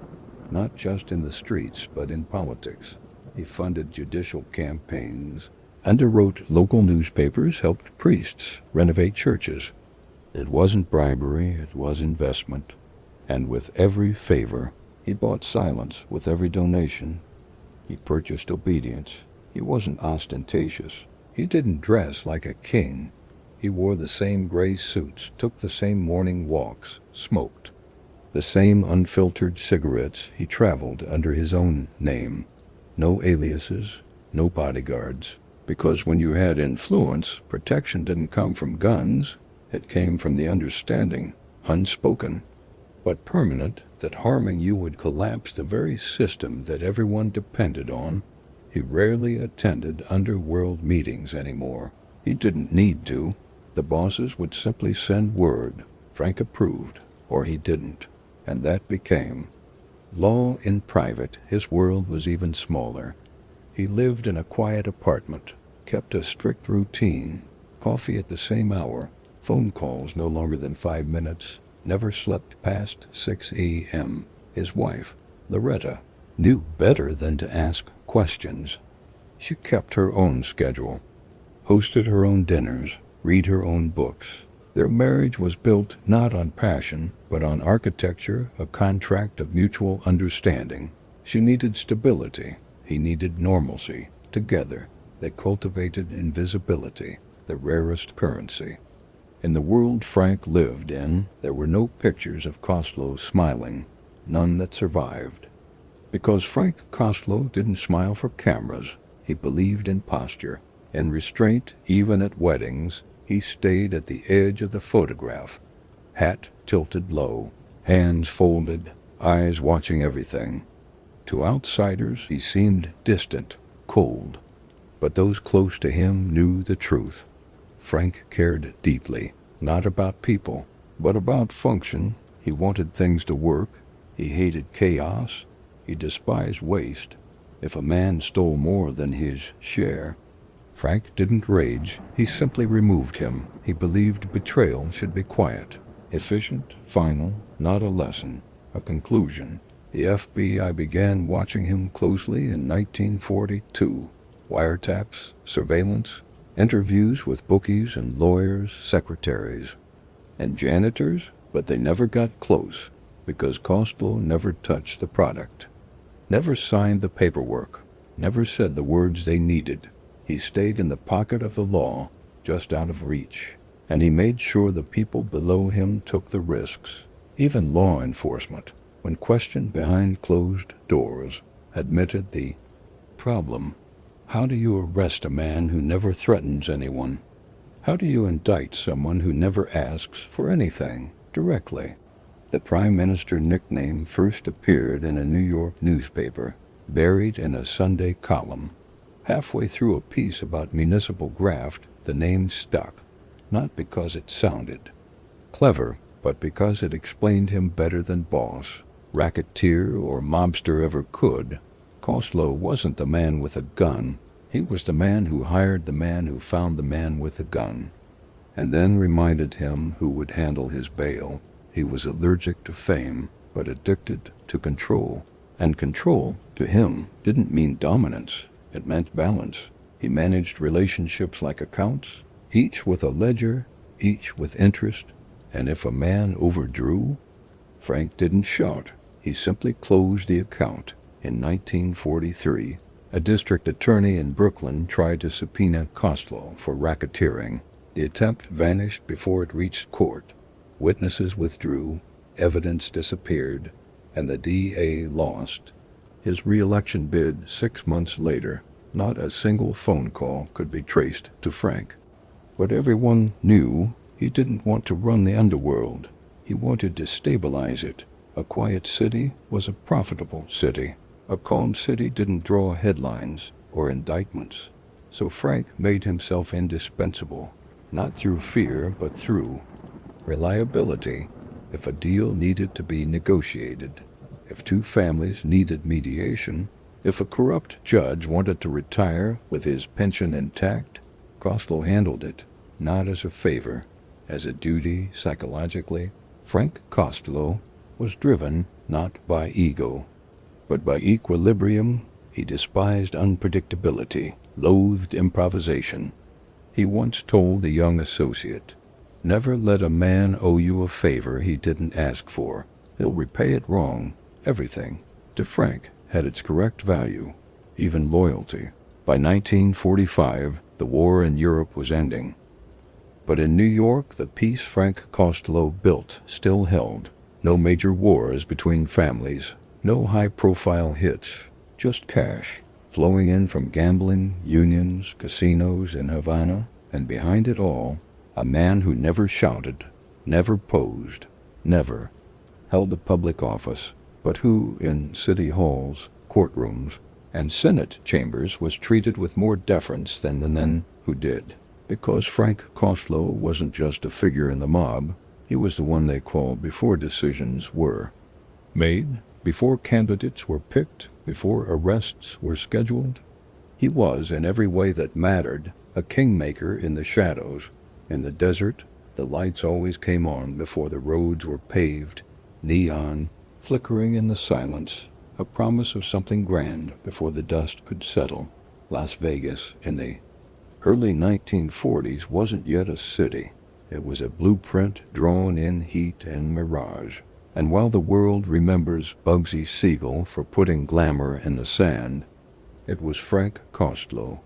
not just in the streets, but in politics. He funded judicial campaigns, underwrote local newspapers, helped priests renovate churches. It wasn't bribery, it was investment. And with every favor, he bought silence. With every donation, he purchased obedience. He wasn't ostentatious. He didn't dress like a king. He wore the same gray suits, took the same morning walks, smoked the same unfiltered cigarettes. He traveled under his own name. No aliases, no bodyguards. Because when you had influence, protection didn't come from guns. It came from the understanding, unspoken, but permanent, that harming you would collapse the very system that everyone depended on. He rarely attended underworld meetings anymore. He didn't need to. The bosses would simply send word. Frank approved, or he didn't. And that became law in private. His world was even smaller. He lived in a quiet apartment, kept a strict routine, coffee at the same hour, phone calls no longer than 5 minutes, never slept past 6 a.m. His wife, Loretta, knew better than to ask questions. She kept her own schedule, hosted her own dinners, read her own books. Their marriage was built not on passion, but on architecture, a contract of mutual understanding. She needed stability. He needed normalcy. Together, they cultivated invisibility, the rarest currency. In the world Frank lived in, there were no pictures of Costello smiling, none that survived. Because Frank Costello didn't smile for cameras. He believed in posture, in restraint. Even at weddings, he stayed at the edge of the photograph, hat tilted low, hands folded, eyes watching everything. To outsiders, he seemed distant, cold, but those close to him knew the truth. Frank cared deeply, not about people, but about function. He wanted things to work. He hated chaos. He despised waste. If a man stole more than his share, Frank didn't rage. He simply removed him. He believed betrayal should be quiet, efficient, final, not a lesson, a conclusion. The FBI began watching him closely in 1942. Wiretaps, surveillance, interviews with bookies and lawyers, secretaries, and janitors, but they never got close because Costello never touched the product, never signed the paperwork, never said the words they needed. He stayed in the pocket of the law, just out of reach, and he made sure the people below him took the risks. Even law enforcement, when questioned behind closed doors, admitted the problem. How do you arrest a man who never threatens anyone? How do you indict someone who never asks for anything directly? The Prime Minister nickname first appeared in a New York newspaper, buried in a Sunday column. Halfway through a piece about municipal graft, the name stuck, not because it sounded clever, but because it explained him better than boss, racketeer, or mobster ever could. Costello wasn't the man with a gun. He was the man who hired the man who found the man with a gun, and then reminded him who would handle his bail. He was allergic to fame, but addicted to control. And control, to him, didn't mean dominance. It meant balance. He managed relationships like accounts, each with a ledger, each with interest, and if a man overdrew, Frank didn't shout. He simply closed the account. In 1943, a district attorney in Brooklyn tried to subpoena Costello for racketeering. The attempt vanished before it reached court. Witnesses withdrew, evidence disappeared, and the DA lost his re-election bid 6 months later. Not a single phone call could be traced to Frank. But everyone knew he didn't want to run the underworld. He wanted to stabilize it. A quiet city was a profitable city. A calm city didn't draw headlines or indictments. So Frank made himself indispensable, not through fear, but through reliability. If a deal needed to be negotiated, if two families needed mediation, if a corrupt judge wanted to retire with his pension intact, Costello handled it, not as a favor, as a duty. Psychologically, Frank Costello was driven not by ego, but by equilibrium. He despised unpredictability, loathed improvisation. He once told a young associate, "Never let a man owe you a favor he didn't ask for. He'll repay it wrong. Everything, to Frank, had its correct value, even loyalty." By 1945, the war in Europe was ending. But in New York, the peace Frank Costello built still held. No major wars between families, no high-profile hits, just cash flowing in from gambling, unions, casinos in Havana, and behind it all, a man who never shouted, never posed, never held a public office, but who, in city halls, courtrooms, and Senate chambers, was treated with more deference than the men who did. Because Frank Costello wasn't just a figure in the mob, he was the one they called before decisions were made, before candidates were picked, before arrests were scheduled. He was, in every way that mattered, a kingmaker in the shadows. In the desert, the lights always came on before the roads were paved, neon, flickering in the silence, a promise of something grand before the dust could settle. Las Vegas, in the early 1940s, wasn't yet a city. It was a blueprint drawn in heat and mirage. And while the world remembers Bugsy Siegel for putting glamour in the sand, it was Frank Costello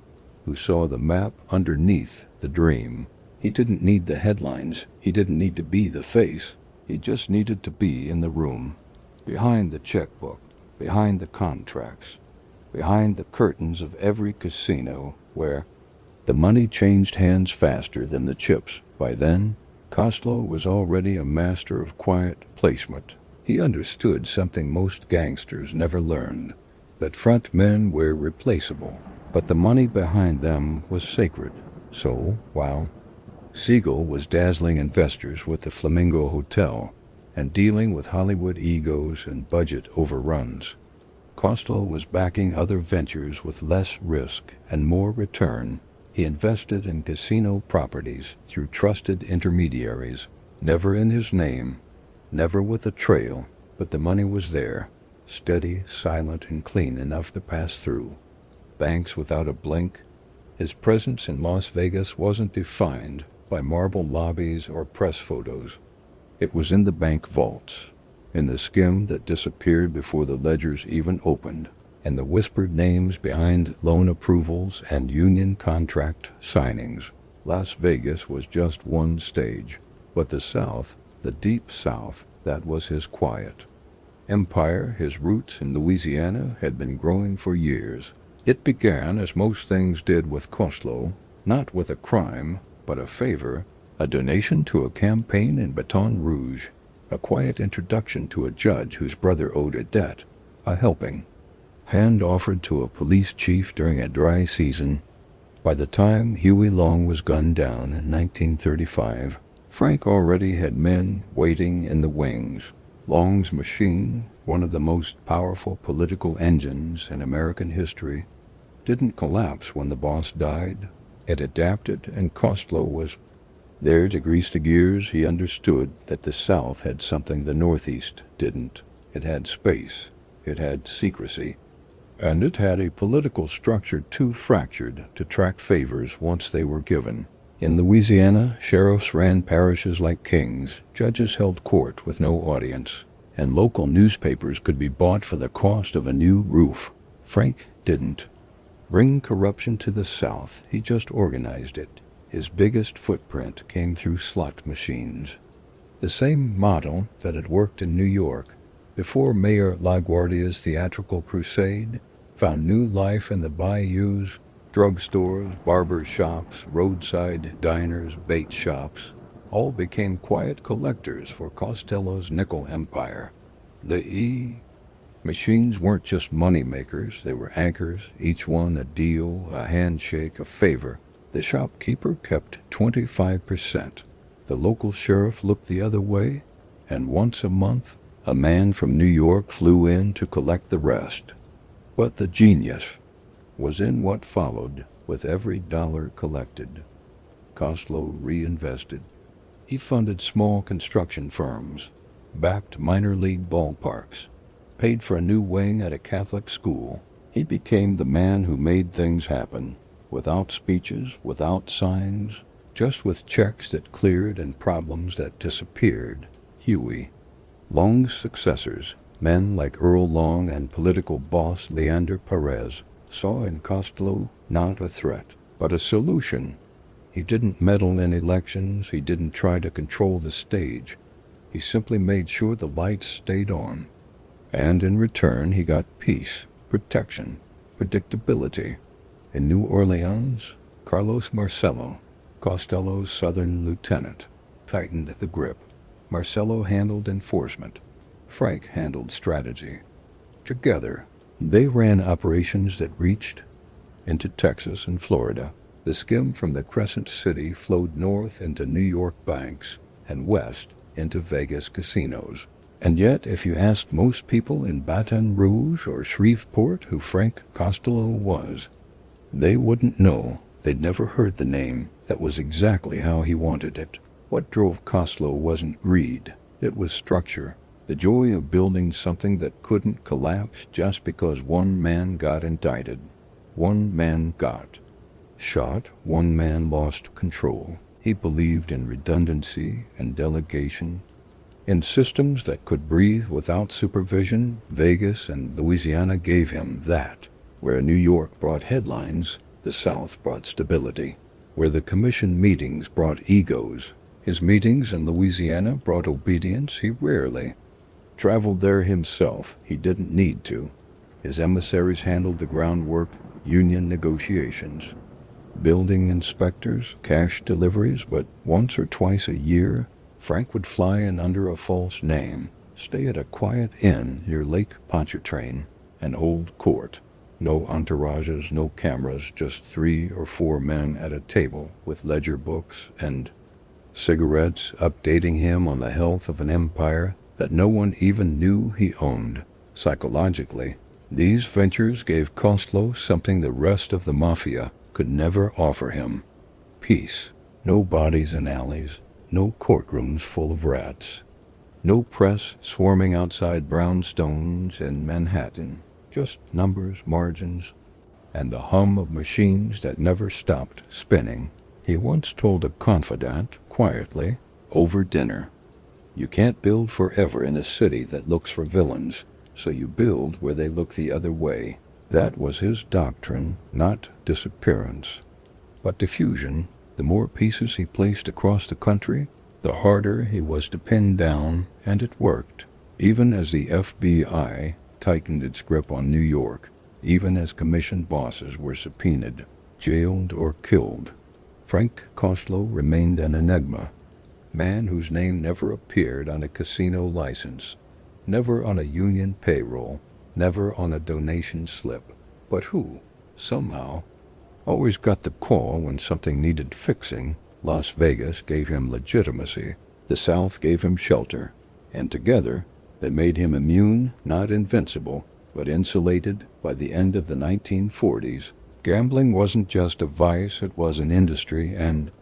who saw the map underneath the dream. He didn't need the headlines. He didn't need to be the face. He just needed to be in the room, behind the checkbook, behind the contracts, behind the curtains of every casino where the money changed hands faster than the chips. By then, Costello was already a master of quiet placement. He understood something most gangsters never learned, that front men were replaceable, but the money behind them was sacred. So, while Siegel was dazzling investors with the Flamingo Hotel and dealing with Hollywood egos and budget overruns, Costello was backing other ventures with less risk and more return. He invested in casino properties through trusted intermediaries, never in his name, never with a trail, but the money was there, steady, silent, and clean enough to pass through banks without a blink. His presence in Las Vegas wasn't defined by marble lobbies or press photos. It was in the bank vaults, in the skim that disappeared before the ledgers even opened, and the whispered names behind loan approvals and union contract signings. Las Vegas was just one stage, but the South, the deep South, that was his quiet empire. His roots in Louisiana had been growing for years. It began, as most things did with Costello, not with a crime, but a favor, a donation to a campaign in Baton Rouge, a quiet introduction to a judge whose brother owed a debt, a helping hand offered to a police chief during a dry season. By the time Huey Long was gunned down in 1935, Frank already had men waiting in the wings. Long's machine, one of the most powerful political engines in American history, didn't collapse when the boss died. It adapted, and Costello was there to grease the gears. He understood that the South had something the Northeast didn't. It had space. It had secrecy. And it had a political structure too fractured to track favors once they were given. In Louisiana, sheriffs ran parishes like kings, judges held court with no audience, and local newspapers could be bought for the cost of a new roof. Frank didn't bring corruption to the South. He just organized it. His biggest footprint came through slot machines, the same model that had worked in New York before Mayor LaGuardia's theatrical crusade found new life in the bayous. Drugstores, barber shops, roadside diners, bait shops, all became quiet collectors for Costello's nickel empire. The machines weren't just money makers, they were anchors, each one a deal, a handshake, a favor. The shopkeeper kept 25%. The local sheriff looked the other way, and once a month, a man from New York flew in to collect the rest. But the genius was in what followed. With every dollar collected, Costello reinvested. He funded small construction firms, backed minor league ballparks, paid for a new wing at a Catholic school, He became the man who made things happen, without speeches, without signs, just with checks that cleared and problems that disappeared. Huey. Long's successors, men like Earl Long and political boss Leander Perez, saw in Costello not a threat, but a solution. He didn't meddle in elections, he didn't try to control the stage. He simply made sure the lights stayed on. And in return he got peace, protection, predictability. In New Orleans, Carlos Marcello, Costello's southern lieutenant, tightened the grip. Marcello handled enforcement. Frank handled strategy. Together, they ran operations that reached into Texas and Florida. The skim from the Crescent City flowed north into New York banks and west into Vegas casinos. And yet, if you asked most people in Baton Rouge or Shreveport who Frank Costello was, they wouldn't know. They'd never heard the name. That was exactly how he wanted it. What drove Costello wasn't greed. It was structure. The joy of building something that couldn't collapse just because one man got indicted. One man got shot. One man lost control. He believed in redundancy and delegation, in systems that could breathe without supervision. Vegas and Louisiana gave him that. Where New York brought headlines, the South brought stability. Where the commission meetings brought egos, his meetings in Louisiana brought obedience. He rarely traveled there himself. He didn't need to. His emissaries handled the groundwork, union negotiations, building inspectors, cash deliveries, but once or twice a year, Frank would fly in under a false name, stay at a quiet inn near Lake Pontchartrain, and hold court. No entourages, no cameras, just 3 or 4 men at a table with ledger books and cigarettes, updating him on the health of an empire that no one even knew he owned. Psychologically, these ventures gave Costello something the rest of the mafia could never offer him: peace. No bodies in alleys, no courtrooms full of rats, no press swarming outside brownstones in Manhattan. Just numbers, margins, and the hum of machines that never stopped spinning. He once told a confidant, quietly, over dinner, "You can't build forever in a city that looks for villains, so you build where they look the other way." That was his doctrine, not disappearance, but diffusion. The more pieces he placed across the country, the harder he was to pin down, and it worked. Even as the FBI tightened its grip on New York, even as commission bosses were subpoenaed, jailed, or killed, Frank Costello remained an enigma. Man whose name never appeared on a casino license, never on a union payroll, never on a donation slip, but who, somehow, always got the call when something needed fixing. Las Vegas gave him legitimacy, the South gave him shelter, and together they made him immune, not invincible, but insulated. By the end of the 1940s, gambling wasn't just a vice, it was an industry, and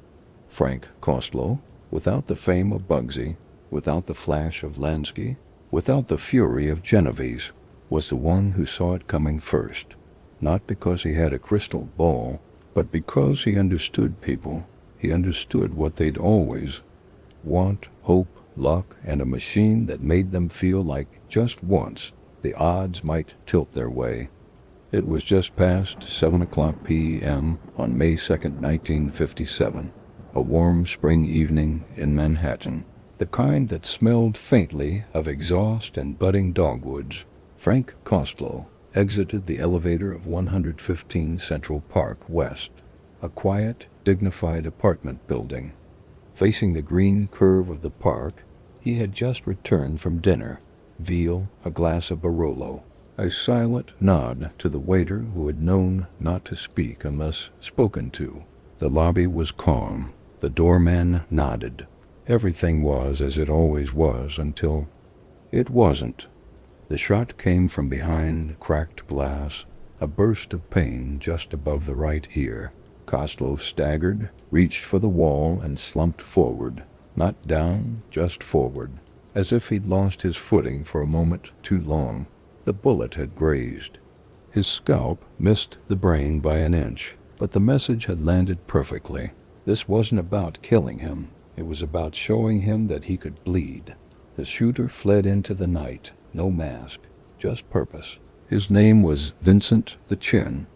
Frank Costello, without the fame of Bugsy, without the flash of Lansky, without the fury of Genovese, was the one who saw it coming first. Not because he had a crystal ball, but because he understood people. He understood what they'd always want: hope, luck, and a machine that made them feel like just once the odds might tilt their way. It was just past 7:00 p.m. on May 2nd, 1957, a warm spring evening in Manhattan, the kind that smelled faintly of exhaust and budding dogwoods. Frank Costello exited the elevator of 115 Central Park West, a quiet, dignified apartment building. Facing the green curve of the park, he had just returned from dinner: veal, a glass of Barolo, a silent nod to the waiter who had known not to speak unless spoken to. The lobby was calm. The doorman nodded. Everything was as it always was until it wasn't. The shot came from behind cracked glass, a burst of pain just above the right ear. Costello staggered, reached for the wall, and slumped forward. Not down, just forward, as if he'd lost his footing for a moment too long. The bullet had grazed. His scalp missed the brain by an inch, but the message had landed perfectly. This wasn't about killing him. It was about showing him that he could bleed. The shooter fled into the night, no mask, just purpose. His name was Vincent the Chin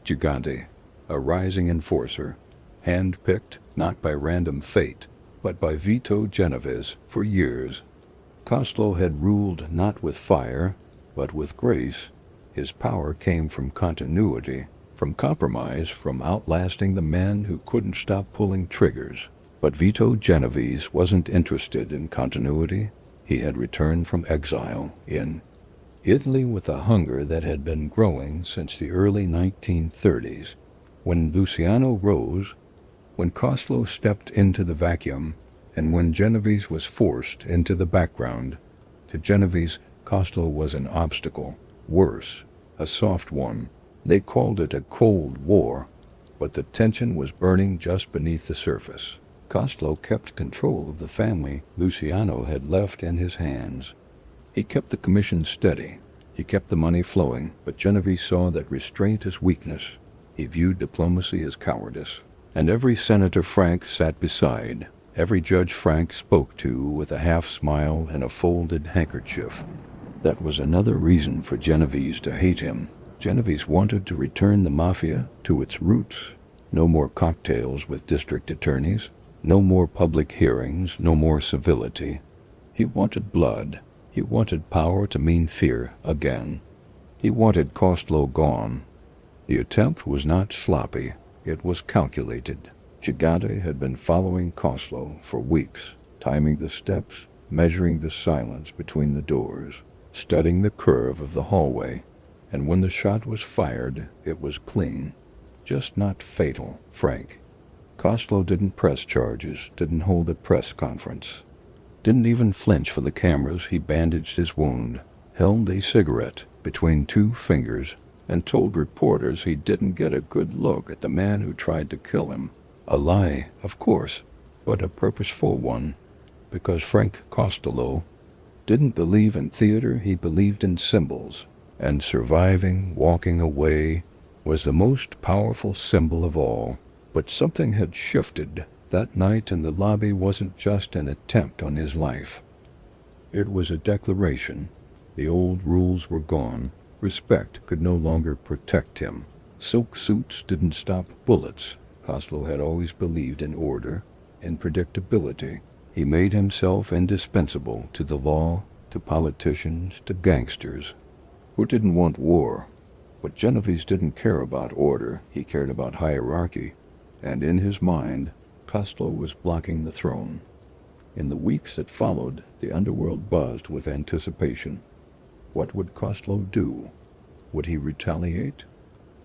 Gigante, a rising enforcer, hand-picked not by random fate, but by Vito Genovese for years. Costello had ruled not with fire, but with grace. His power came from continuity, from compromise, from outlasting the men who couldn't stop pulling triggers. But Vito Genovese wasn't interested in continuity. He had returned from exile in Italy with a hunger that had been growing since the early 1930s. When Luciano rose, when Costello stepped into the vacuum, and when Genovese was forced into the background, to Genovese, Costello was an obstacle. Worse, a soft one. They called it a Cold War, but the tension was burning just beneath the surface. Costello kept control of the family Luciano had left in his hands. He kept the commission steady. He kept the money flowing, but Genovese saw that restraint is weakness. He viewed diplomacy as cowardice. And every Senator Frank sat beside, every Judge Frank spoke to with a half-smile and a folded handkerchief. That was another reason for Genovese to hate him. Genovese wanted to return the Mafia to its roots. No more cocktails with district attorneys. No more public hearings, no more civility. He wanted blood. He wanted power to mean fear again. He wanted Costello gone. The attempt was not sloppy. It was calculated. Gigante had been following Costello for weeks, timing the steps, measuring the silence between the doors, studying the curve of the hallway. And when the shot was fired, it was clean. Just not fatal, frank. Costello didn't press charges, didn't hold a press conference, didn't even flinch for the cameras. He bandaged his wound, held a cigarette between two fingers, and told reporters he didn't get a good look at the man who tried to kill him. A lie, of course, but a purposeful one, because Frank Costello didn't believe in theater, he believed in symbols, and surviving, walking away, was the most powerful symbol of all. But something had shifted. That night in the lobby wasn't just an attempt on his life. It was a declaration. The old rules were gone. Respect could no longer protect him. Silk suits didn't stop bullets. Costello had always believed in order, in predictability. He made himself indispensable to the law, to politicians, to gangsters. Who didn't want war? But Genovese didn't care about order. He cared about hierarchy. And in his mind, Costello was blocking the throne. In the weeks that followed, the underworld buzzed with anticipation. What would Costello do? Would he retaliate?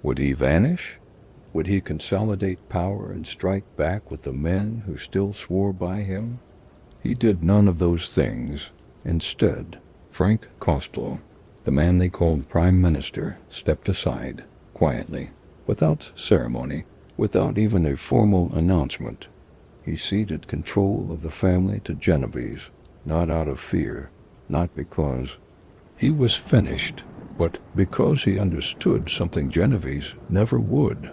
Would he vanish? Would he consolidate power and strike back with the men who still swore by him? He did none of those things. Instead, Frank Costello, the man they called Prime Minister, stepped aside, quietly, without ceremony, without even a formal announcement. He ceded control of the family to Genovese, not out of fear, not because he was finished, but because he understood something Genovese never would.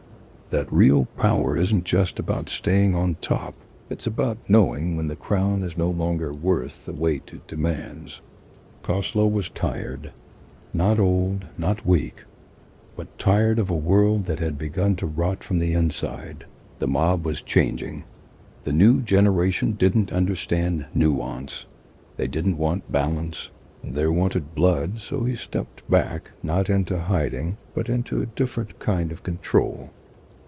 That real power isn't just about staying on top. It's about knowing when the crown is no longer worth the weight it demands. Costello was tired. Not old, not weak, but tired of a world that had begun to rot from the inside. The mob was changing. The new generation didn't understand nuance. They didn't want balance. They wanted blood, so he stepped back, not into hiding, but into a different kind of control.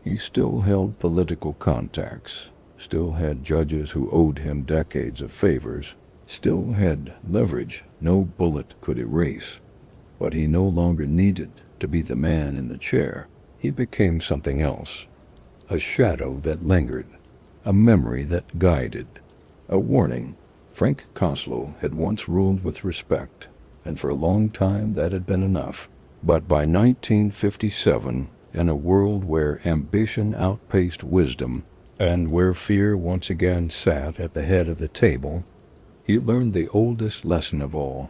He still held political contacts, still had judges who owed him decades of favors, still had leverage no bullet could erase. But he no longer needed to be the man in the chair. He became something else, a shadow that lingered, a memory that guided, a warning. Frank Costello had once ruled with respect, and for a long time that had been enough. But by 1957, in a world where ambition outpaced wisdom, and where fear once again sat at the head of the table, he learned the oldest lesson of all.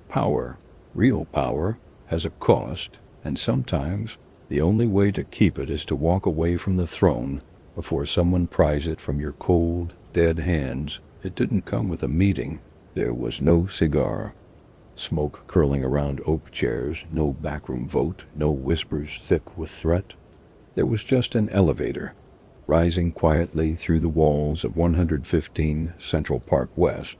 Power, real power, has a cost. and sometimes the only way to keep it is to walk away from the throne before someone pries it from your cold, dead hands. It didn't come with a meeting. There was no cigar, smoke curling around oak chairs, no backroom vote, no whispers thick with threat. There was just an elevator, rising quietly through the walls of 115 Central Park West,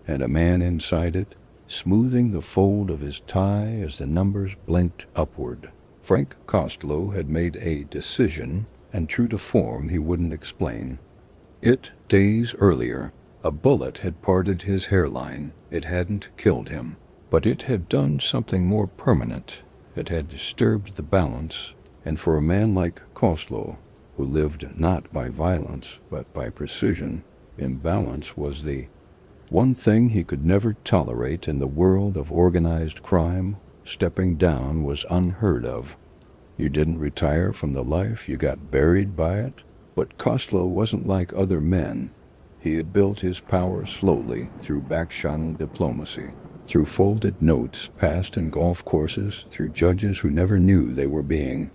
and a man inside it, smoothing the fold of his tie as the numbers blinked upward. Frank Costello had made a decision, and true to form he wouldn't explain. Days earlier, a bullet had parted his hairline. It hadn't killed him, but it had done something more permanent. It had disturbed the balance, and for a man like Costello, who lived not by violence but by precision, imbalance was the one thing he could never tolerate in the world of organized crime. Stepping down was unheard of. You didn't retire from the life, you got buried by it. But Costello wasn't like other men. He had built his power slowly through back-channel diplomacy, through folded notes passed in golf courses, through judges who never knew they were being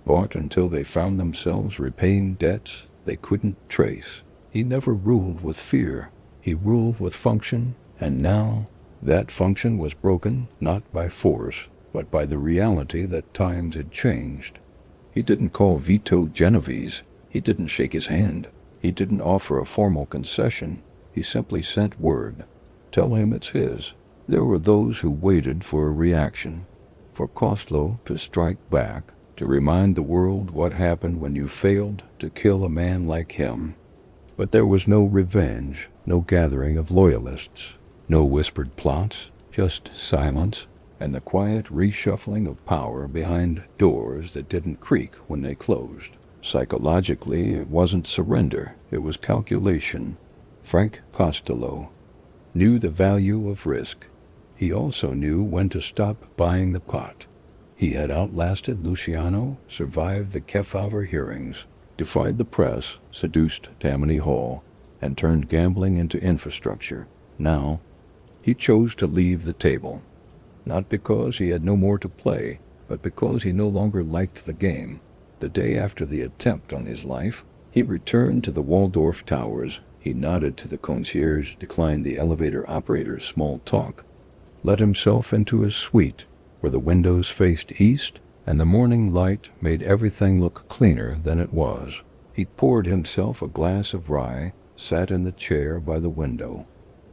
bought until they found themselves repaying debts they couldn't trace. He never ruled with fear. He ruled with function, and now that function was broken not by force, but by the reality that times had changed. He didn't call Vito Genovese. He didn't shake his hand. He didn't offer a formal concession. He simply sent word. Tell him it's his. There were those who waited for a reaction, for Costello to strike back, to remind the world what happened when you failed to kill a man like him. But there was no revenge, no gathering of loyalists, no whispered plots, just silence and the quiet reshuffling of power behind doors that didn't creak when they closed. Psychologically, it wasn't surrender, it was calculation. Frank Costello knew the value of risk. He also knew when to stop buying the pot. He had outlasted Luciano, survived the Kefauver hearings, defied the press, seduced Tammany Hall, and turned gambling into infrastructure. Now, he chose to leave the table, not because he had no more to play, but because he no longer liked the game. The day after the attempt on his life, he returned to the Waldorf Towers. He nodded to the concierge, declined the elevator operator's small talk, let himself into his suite, where the windows faced east, and the morning light made everything look cleaner than it was. He poured himself a glass of rye, sat in the chair by the window,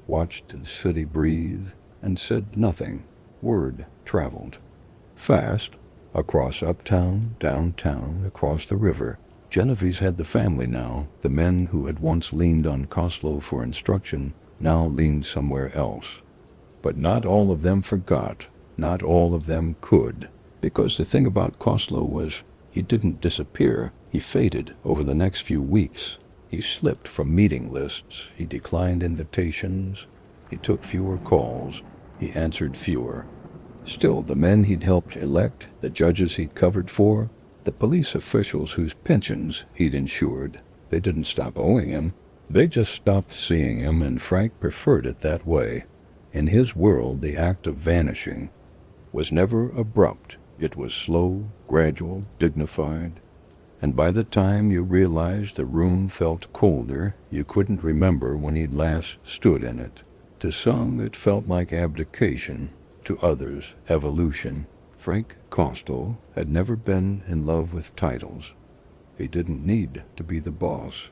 watched the city breathe, and said nothing. Word traveled fast, across uptown, downtown, across the river. Genovese had the family now. The men who had once leaned on Costello for instruction now leaned somewhere else. But not all of them forgot. Not all of them could. Because the thing about Costello was, he didn't disappear. He faded over the next few weeks. He slipped from meeting lists. He declined invitations. He took fewer calls. He answered fewer. Still, the men he'd helped elect, the judges he'd covered for, the police officials whose pensions he'd insured, they didn't stop owing him. They just stopped seeing him, and Frank preferred it that way. In his world, the act of vanishing was never abrupt. It was slow, gradual, dignified. And by the time you realized the room felt colder, you couldn't remember when he'd last stood in it. To some, it felt like abdication. To others, evolution. Frank Costello had never been in love with titles. He didn't need to be the boss.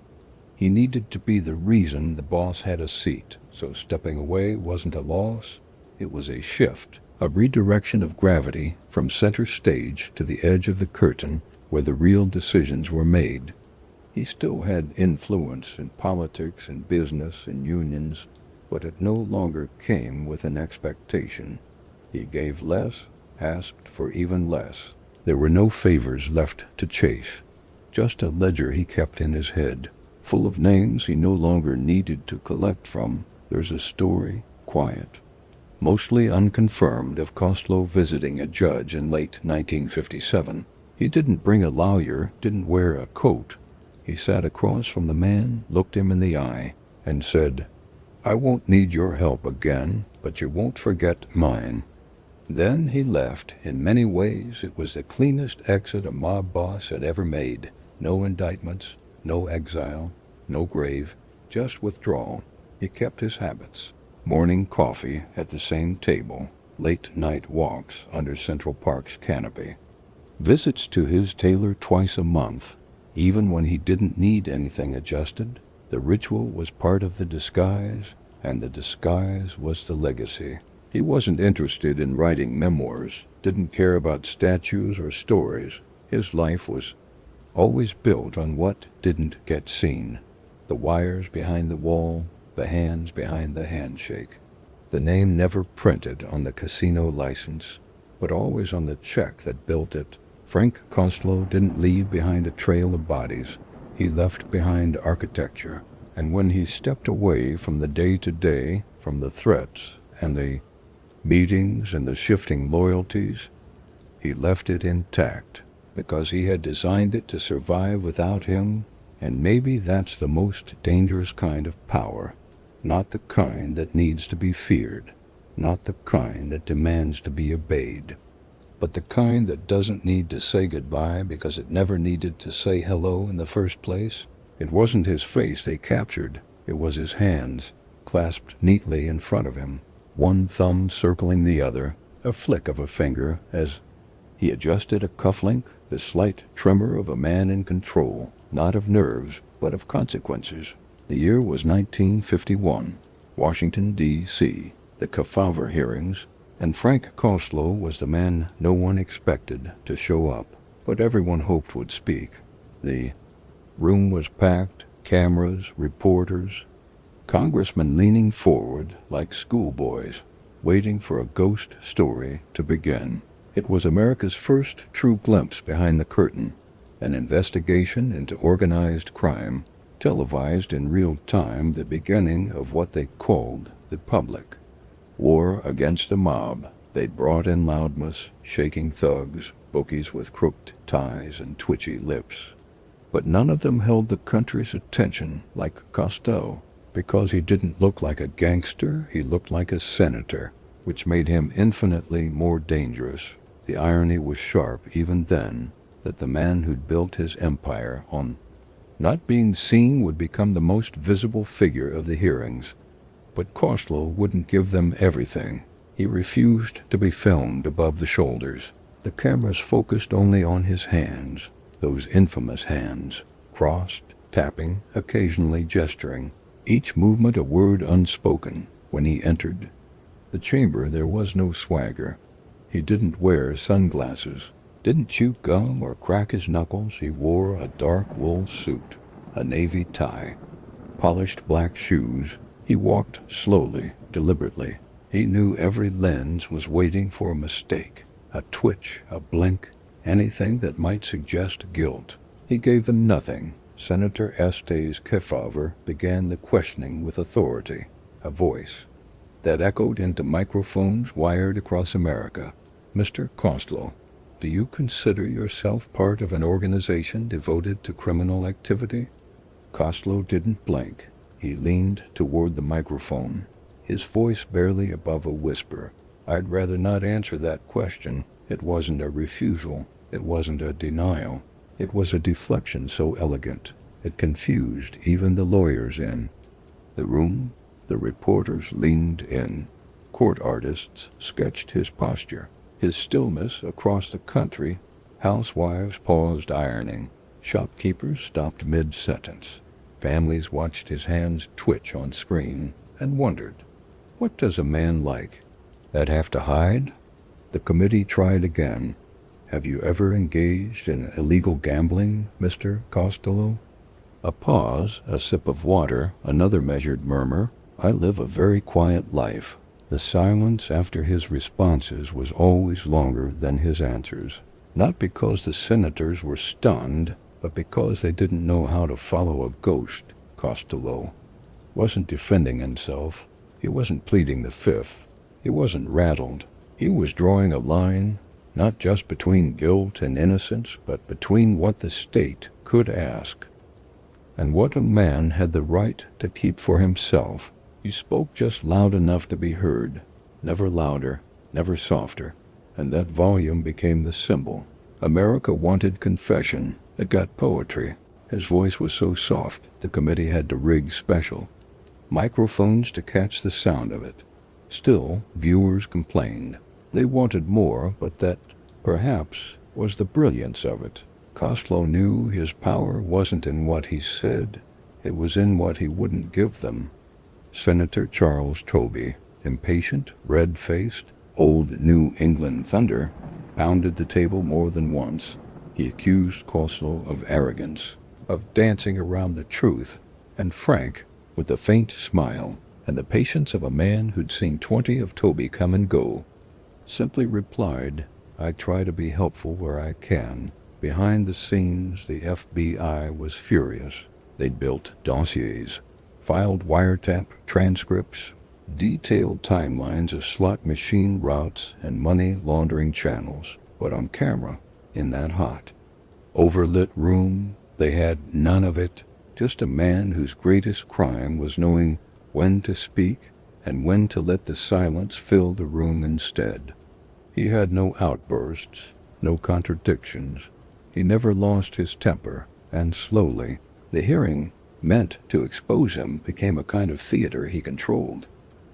He needed to be the reason the boss had a seat. So stepping away wasn't a loss. It was a shift, a redirection of gravity from center stage to the edge of the curtain where the real decisions were made. He still had influence in politics and business and unions, but it no longer came with an expectation. He gave less, asked for even less. There were no favors left to chase, just a ledger he kept in his head, full of names he no longer needed to collect from. There's a story, quiet, mostly unconfirmed, of Costello visiting a judge in late 1957. He didn't bring a lawyer, didn't wear a coat. He sat across from the man, looked him in the eye, and said, "I won't need your help again, but you won't forget mine." Then he left. In many ways, it was the cleanest exit a mob boss had ever made. No indictments, no exile, no grave, just withdrawal. He kept his habits. Morning coffee at the same table, late-night walks under Central Park's canopy, visits to his tailor twice a month. Even when he didn't need anything adjusted, the ritual was part of the disguise, and the disguise was the legacy. He wasn't interested in writing memoirs, didn't care about statues or stories. His life was always built on what didn't get seen. The wires behind the wall, the hands behind the handshake. The name never printed on the casino license, but always on the check that built it. Frank Costello didn't leave behind a trail of bodies. He left behind architecture. And when he stepped away from the day-to-day, from the threats and the meetings and the shifting loyalties, he left it intact because he had designed it to survive without him. And maybe that's the most dangerous kind of power. Not the kind that needs to be feared, not the kind that demands to be obeyed, but the kind that doesn't need to say goodbye because it never needed to say hello in the first place. It wasn't his face they captured, it was his hands, clasped neatly in front of him, one thumb circling the other, a flick of a finger as he adjusted a cufflink, the slight tremor of a man in control, not of nerves, but of consequences. The year was 1951, Washington, D.C., the Kefauver hearings, and Frank Costello was the man no one expected to show up, but everyone hoped would speak. The room was packed, cameras, reporters, congressmen leaning forward like schoolboys, waiting for a ghost story to begin. It was America's first true glimpse behind the curtain, an investigation into organized crime, televised in real time, the beginning of what they called the public. War against the mob. They'd brought in Loudmas, shaking thugs, bookies with crooked ties and twitchy lips. But none of them held the country's attention like Costello, because he didn't look like a gangster, he looked like a senator, which made him infinitely more dangerous. The irony was sharp even then, that the man who'd built his empire on not being seen would become the most visible figure of the hearings. But Costello wouldn't give them everything. He refused to be filmed above the shoulders. The cameras focused only on his hands, those infamous hands, crossed, tapping, occasionally gesturing, each movement a word unspoken. When he entered the chamber, there was no swagger. He didn't wear sunglasses, didn't chew gum or crack his knuckles. He wore a dark wool suit, a navy tie, polished black shoes. He walked slowly, deliberately. He knew every lens was waiting for a mistake, a twitch, a blink, anything that might suggest guilt. He gave them nothing. Senator Estes Kefauver began the questioning with authority, a voice that echoed into microphones wired across America. Mr. Costello, do you consider yourself part of an organization devoted to criminal activity? Costello didn't blink. He leaned toward the microphone, his voice barely above a whisper. I'd rather not answer that question. It wasn't a refusal. It wasn't a denial. It was a deflection so elegant, it confused even the lawyers in the room. The reporters leaned in. Court artists sketched his posture, his stillness across the country. Housewives paused ironing. Shopkeepers stopped mid-sentence. Families watched his hands twitch on screen and wondered, what does a man like that have to hide? The committee tried again. Have you ever engaged in illegal gambling, Mr. Costello? A pause, a sip of water, another measured murmur. I live a very quiet life. The silence after his responses was always longer than his answers, not because the senators were stunned, but because they didn't know how to follow a ghost. Costello wasn't defending himself. He wasn't pleading the fifth. He wasn't rattled. He was drawing a line, not just between guilt and innocence, but between what the state could ask and what a man had the right to keep for himself. He spoke just loud enough to be heard, never louder, never softer, and that volume became the symbol. America wanted confession. It got poetry. His voice was so soft, the committee had to rig special microphones to catch the sound of it. Still, viewers complained. They wanted more, but that, perhaps, was the brilliance of it. Costello knew his power wasn't in what he said, it was in what he wouldn't give them. Senator Charles Tobey, impatient, red-faced, old New England thunder, pounded the table more than once. He accused Costello of arrogance, of dancing around the truth, and Frank, with a faint smile and the patience of a man who'd seen 20 of Tobey come and go, simply replied, "I try to be helpful where I can." Behind the scenes, the FBI was furious. They'd built dossiers, filed wiretap transcripts, detailed timelines of slot machine routes and money laundering channels. But on camera, in that hot, overlit room, they had none of it. Just a man whose greatest crime was knowing when to speak and when to let the silence fill the room instead. He had no outbursts, no contradictions. He never lost his temper, and slowly, the hearing, meant to expose him, became a kind of theater he controlled.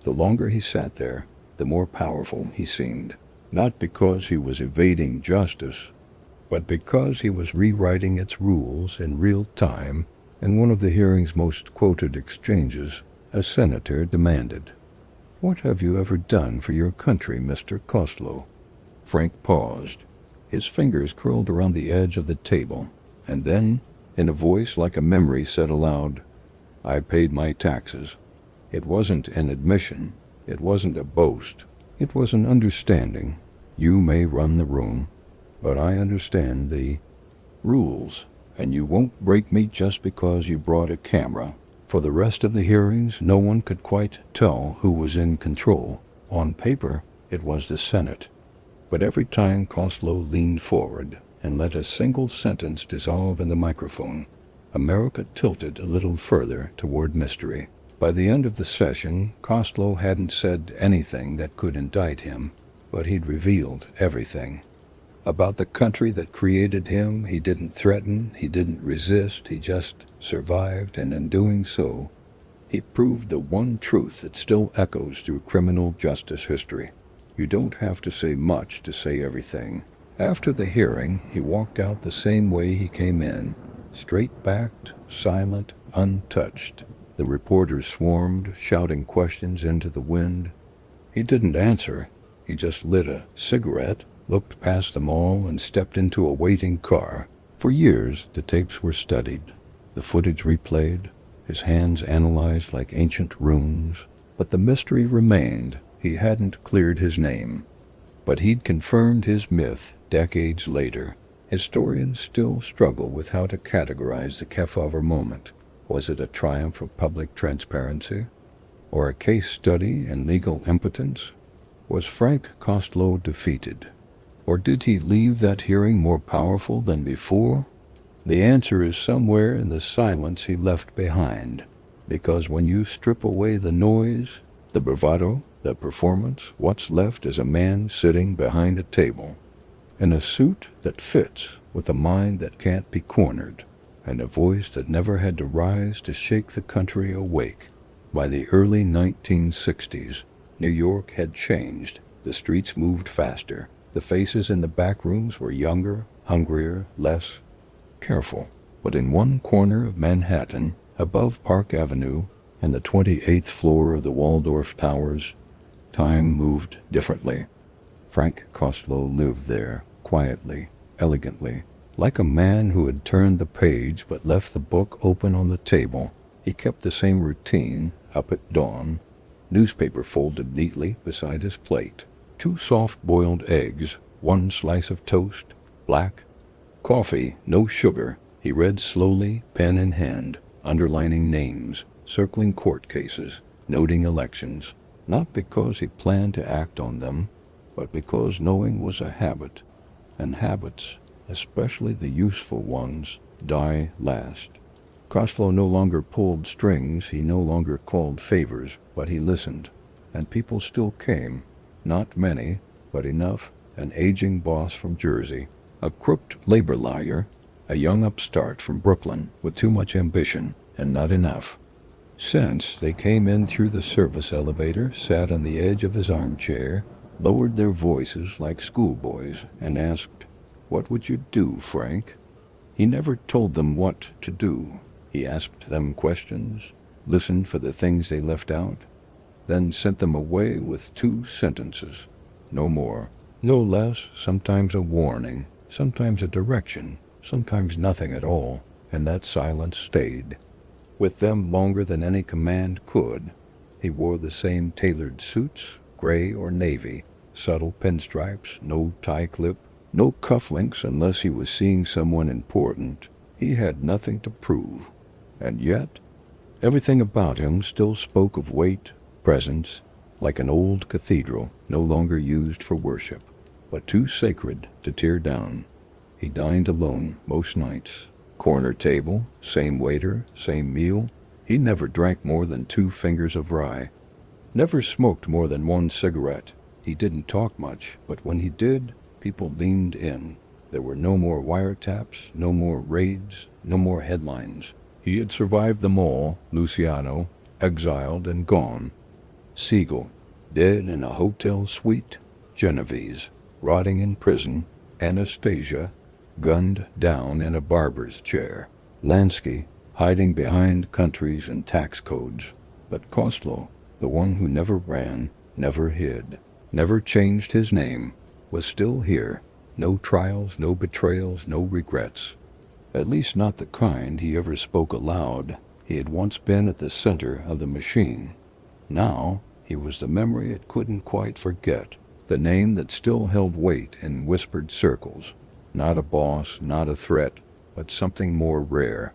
The longer he sat there, the more powerful he seemed, not because he was evading justice, but because he was rewriting its rules in real time. In one of the hearing's most quoted exchanges, a senator demanded, "What have you ever done for your country, Mr. Costello?" Frank paused. His fingers curled around the edge of the table, and then, in a voice like a memory, said aloud, "I paid my taxes." It wasn't an admission. It wasn't a boast. It was an understanding. You may run the room, but I understand the rules, and you won't break me just because you brought a camera. For the rest of the hearings, no one could quite tell who was in control. On paper, it was the Senate. But every time Costello leaned forward and let a single sentence dissolve in the microphone, America tilted a little further toward mystery. By the end of the session, Costello hadn't said anything that could indict him, but he'd revealed everything. About the country that created him, he didn't threaten, he didn't resist, he just survived, and in doing so, he proved the one truth that still echoes through criminal justice history. You don't have to say much to say everything. After the hearing, he walked out the same way he came in, straight-backed, silent, untouched. The reporters swarmed, shouting questions into the wind. He didn't answer. He just lit a cigarette, looked past them all, and stepped into a waiting car. For years, the tapes were studied, the footage replayed, his hands analyzed like ancient runes. But the mystery remained. He hadn't cleared his name. But he'd confirmed his myth decades later. Historians still struggle with how to categorize the Kefauver moment. Was it a triumph of public transparency, or a case study in legal impotence? Was Frank Costello defeated, or did he leave that hearing more powerful than before? The answer is somewhere in the silence he left behind, because when you strip away the noise, the bravado, the performance, what's left is a man sitting behind a table, in a suit that fits, with a mind that can't be cornered, and a voice that never had to rise to shake the country awake. By the early 1960s, New York had changed. The streets moved faster. The faces in the back rooms were younger, hungrier, less careful. But in one corner of Manhattan, above Park Avenue and the 28th floor of the Waldorf Towers, time moved differently. Frank Costello lived there, quietly, elegantly, like a man who had turned the page but left the book open on the table. He kept the same routine, up at dawn, newspaper folded neatly beside his plate, 2 soft-boiled eggs, 1 slice of toast, black, coffee, no sugar. He read slowly, pen in hand, underlining names, circling court cases, noting elections, not because he planned to act on them, but because knowing was a habit, and habits, especially the useful ones, die last. Costello no longer pulled strings, he no longer called favors, but he listened, and people still came. Not many, but enough. An aging boss from Jersey, a crooked labor lawyer, a young upstart from Brooklyn with too much ambition and not enough sense. They came in through the service elevator, sat on the edge of his armchair, lowered their voices like schoolboys, and asked, "What would you do, Frank?" He never told them what to do. He asked them questions, listened for the things they left out, then sent them away with 2 sentences. No more, no less, sometimes a warning, sometimes a direction, sometimes nothing at all, and that silence stayed with them longer than any command could. He wore the same tailored suits, gray or navy, subtle pinstripes, no tie clip, no cufflinks unless he was seeing someone important. He had nothing to prove. And yet, everything about him still spoke of weight, presence, like an old cathedral no longer used for worship, but too sacred to tear down. He dined alone most nights. Corner table, same waiter, same meal. He never drank more than 2 fingers of rye. Never smoked more than 1 cigarette. He didn't talk much, but when he did, people leaned in. There were no more wiretaps, no more raids, no more headlines. He had survived them all. Luciano, exiled and gone. Siegel, dead in a hotel suite. Genovese, rotting in prison. Anastasia, gunned down in a barber's chair. Lansky, hiding behind countries and tax codes. But Costello, the one who never ran, never hid, never changed his name, was still here. No trials, no betrayals, no regrets. At least not the kind he ever spoke aloud. He had once been at the center of the machine. Now he was the memory it couldn't quite forget, the name that still held weight in whispered circles. Not a boss, not a threat, but something more rare.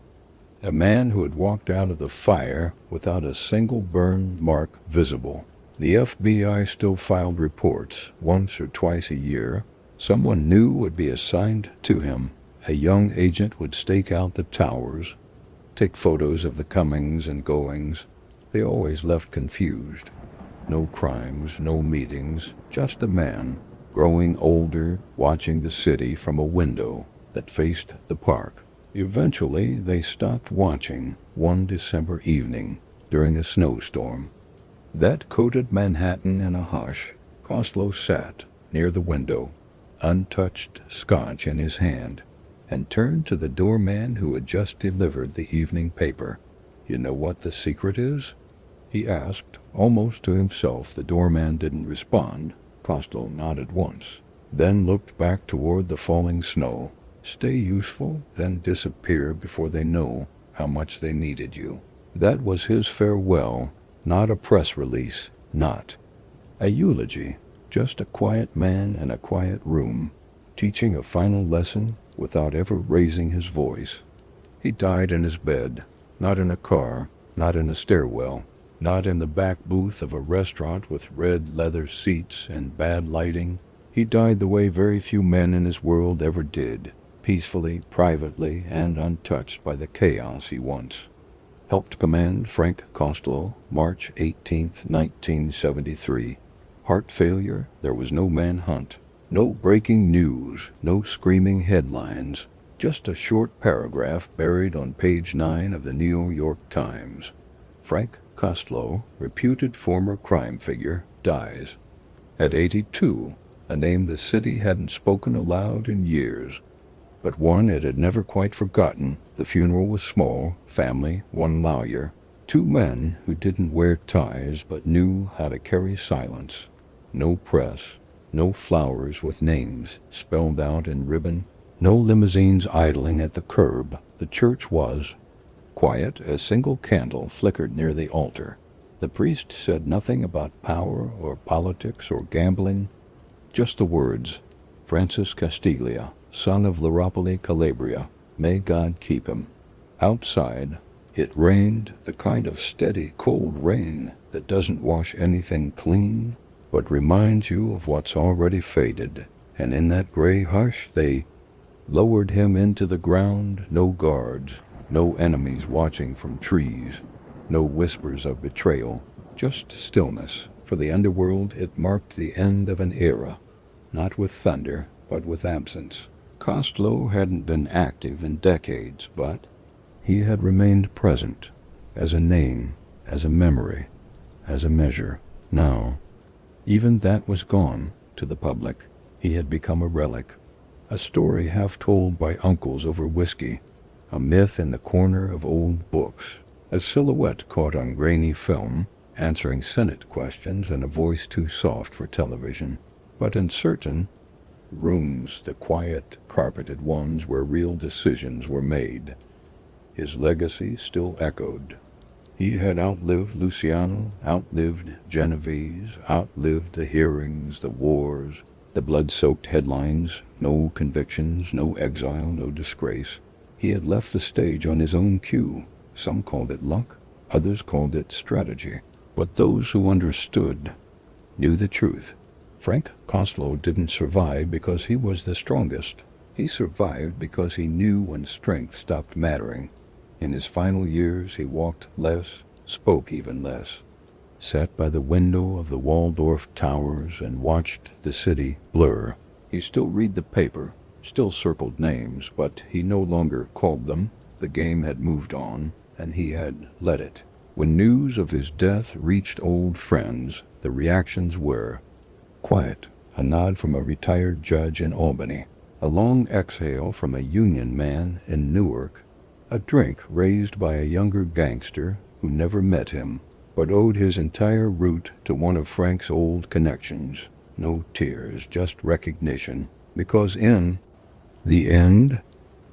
A man who had walked out of the fire without a single burn mark visible. The FBI still filed reports once or twice a year. Someone new would be assigned to him. A young agent would stake out the towers, take photos of the comings and goings. They always left confused. No crimes, no meetings, just a man, growing older, watching the city from a window that faced the park. Eventually, they stopped watching one December evening during a snowstorm. That coated Manhattan in a hush. Costello sat near the window, untouched scotch in his hand, and turned to the doorman who had just delivered the evening paper. "You know what the secret is?" he asked, almost to himself. The doorman didn't respond. Costello nodded once, then looked back toward the falling snow. "Stay useful, then disappear before they know how much they needed you." That was his farewell, not a press release, not a eulogy, just a quiet man in a quiet room, teaching a final lesson without ever raising his voice. He died in his bed, not in a car, not in a stairwell, not in the back booth of a restaurant with red leather seats and bad lighting. He died the way very few men in his world ever did, peacefully, privately, and untouched by the chaos he once helped command. Frank Costello, March 18, 1973. Heart failure. There was no manhunt, no breaking news, no screaming headlines, just a short paragraph buried on page 9 of the New York Times. Frank Costello, reputed former crime figure, dies at 82, a name the city hadn't spoken aloud in years, but one it had never quite forgotten. The funeral was small, family, 1 lawyer, 2 men who didn't wear ties but knew how to carry silence. No press, no flowers with names spelled out in ribbon, no limousines idling at the curb. The church was quiet. A single candle flickered near the altar. The priest said nothing about power or politics or gambling, just the words, "Francis Castiglia, son of Laropoli, Calabria. May God keep him." Outside, it rained, the kind of steady, cold rain that doesn't wash anything clean, but reminds you of what's already faded. And in that gray hush, they lowered him into the ground. No guards, no enemies watching from trees, no whispers of betrayal, just stillness. For the underworld, it marked the end of an era, not with thunder, but with absence. Costello hadn't been active in decades, but he had remained present, as a name, as a memory, as a measure. Now, even that was gone to the public. He had become a relic, a story half told by uncles over whiskey, a myth in the corner of old books, a silhouette caught on grainy film, answering Senate questions in a voice too soft for television. But in certain rooms, the quiet, carpeted ones where real decisions were made, his legacy still echoed. He had outlived Luciano, outlived Genovese, outlived the hearings, the wars, the blood-soaked headlines, no convictions, no exile, no disgrace. He had left the stage on his own cue. Some called it luck, others called it strategy. But those who understood knew the truth. Frank Costello didn't survive because he was the strongest. He survived because he knew when strength stopped mattering. In his final years, he walked less, spoke even less, sat by the window of the Waldorf towers and watched the city blur. He still read the paper, still circled names, but he no longer called them. The game had moved on, and he had let it. When news of his death reached old friends, the reactions were quiet, a nod from a retired judge in Albany, a long exhale from a union man in Newark, a drink raised by a younger gangster who never met him, but owed his entire route to one of Frank's old connections. No tears, just recognition, because in the end,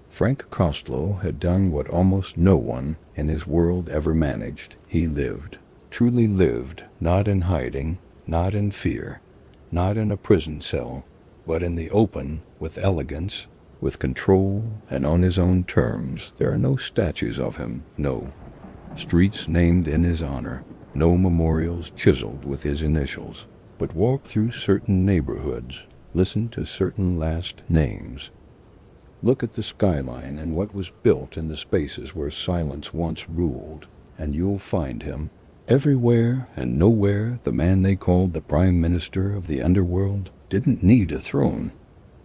Frank Costello had done what almost no one in his world ever managed. He lived, truly lived, not in hiding, not in fear, not in a prison cell, but in the open, with elegance, with control, and on his own terms. There are no statues of him, no streets named in his honor, no memorials chiseled with his initials. But walk through certain neighborhoods, listen to certain last names. Look at the skyline and what was built in the spaces where silence once ruled, and you'll find him. Everywhere and nowhere, the man they called the Prime Minister of the underworld didn't need a throne.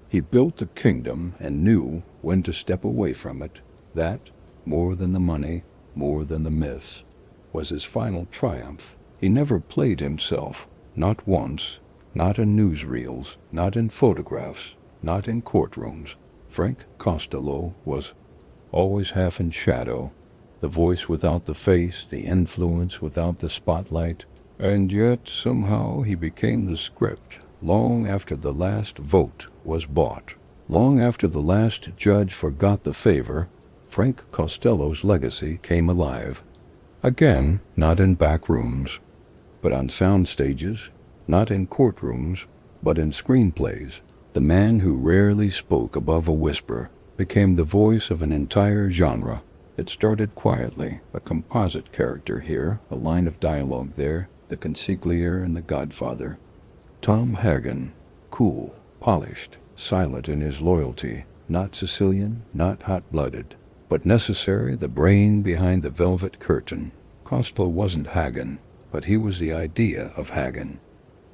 He built the kingdom and knew when to step away from it. That, more than the money, more than the myths, was his final triumph. He never played himself, not once, not in newsreels, not in photographs, not in courtrooms. Frank Costello was always half in shadow, the voice without the face, the influence without the spotlight, and yet somehow he became the script long after the last vote was bought. Long after the last judge forgot the favor, Frank Costello's legacy came alive. Again, not in back rooms, but on sound stages, not in courtrooms, but in screenplays. The man who rarely spoke above a whisper became the voice of an entire genre. It started quietly, a composite character here, a line of dialogue there, the consigliere and the godfather. Tom Hagen, cool, polished, silent in his loyalty, not Sicilian, not hot-blooded, but necessary, the brain behind the velvet curtain. Costello wasn't Hagen, but he was the idea of Hagen,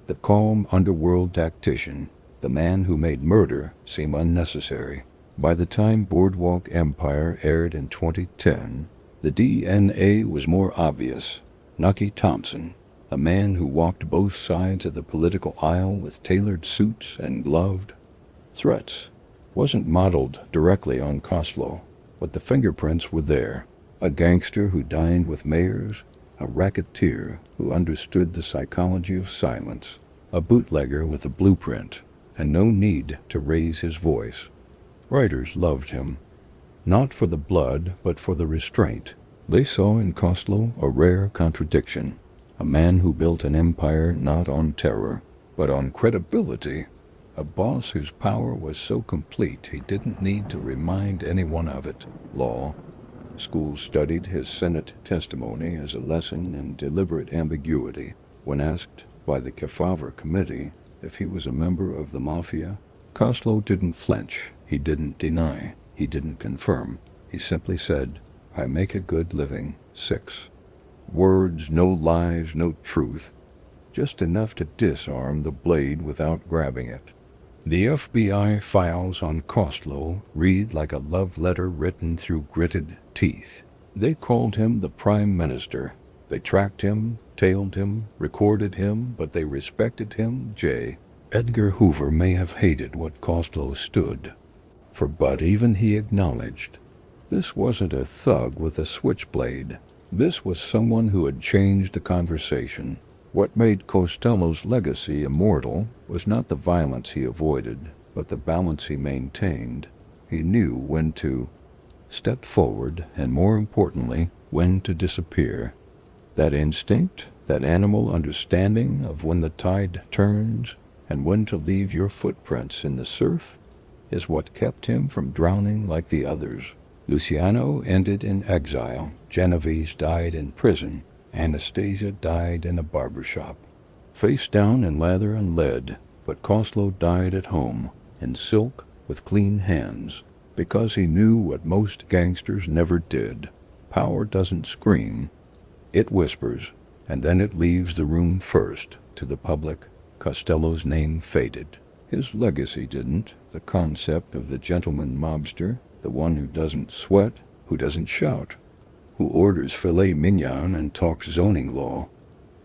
the calm underworld tactician, the man who made murder seem unnecessary. By the time Boardwalk Empire aired in 2010, the DNA was more obvious. Nucky Thompson, a man who walked both sides of the political aisle with tailored suits and gloved threats, wasn't modeled directly on Costello, but the fingerprints were there. A gangster who dined with mayors, a racketeer who understood the psychology of silence, a bootlegger with a blueprint, and no need to raise his voice. Writers loved him, not for the blood, but for the restraint. They saw in Costello a rare contradiction, a man who built an empire not on terror, but on credibility, a boss whose power was so complete he didn't need to remind anyone of it. Law. Schools studied his Senate testimony as a lesson in deliberate ambiguity. When asked by the Kefauver Committee if he was a member of the Mafia, Costello didn't flinch. He didn't deny. He didn't confirm. He simply said, "I make a good living." 6 words, no lies, no truth, just enough to disarm the blade without grabbing it. The FBI files on Costello read like a love letter written through gritted teeth. They called him the Prime Minister. They tracked him, tailed him, recorded him, but they respected him. J. Edgar Hoover may have hated what Costello stood for, but even he acknowledged this wasn't a thug with a switchblade. This was someone who had changed the conversation. What made Costello's legacy immortal was not the violence he avoided, but the balance he maintained. He knew when to step forward and, more importantly, when to disappear. That instinct, that animal understanding of when the tide turns and when to leave your footprints in the surf, is what kept him from drowning like the others. Luciano ended in exile. Genovese died in prison. Anastasia died in a barbershop, face down in lather and lead, but Costello died at home, in silk, with clean hands, because he knew what most gangsters never did. Power doesn't scream. It whispers, and then it leaves the room first. To the public, Costello's name faded. His legacy didn't. The concept of the gentleman mobster, the one who doesn't sweat, who doesn't shout, who orders filet mignon and talks zoning law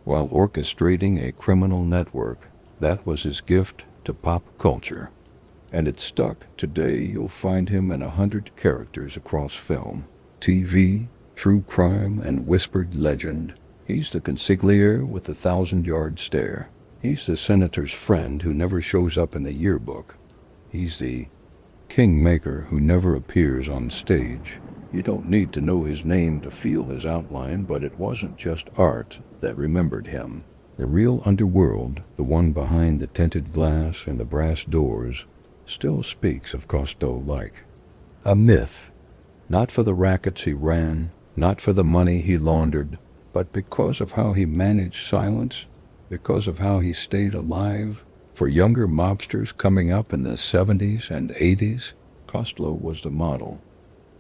while orchestrating a criminal network. That was his gift to pop culture. And it stuck. Today you'll find him in 100 characters across film, TV, true crime, and whispered legend. He's the consigliere with the 1,000-yard stare. He's the senator's friend who never shows up in the yearbook. He's the kingmaker who never appears on stage. You don't need to know his name to feel his outline, but it wasn't just art that remembered him. The real underworld, the one behind the tinted glass and the brass doors, still speaks of Costello like a myth. Not for the rackets he ran, not for the money he laundered, but because of how he managed silence, because of how he stayed alive. For younger mobsters coming up in the 70s and 80s, Costello was the model.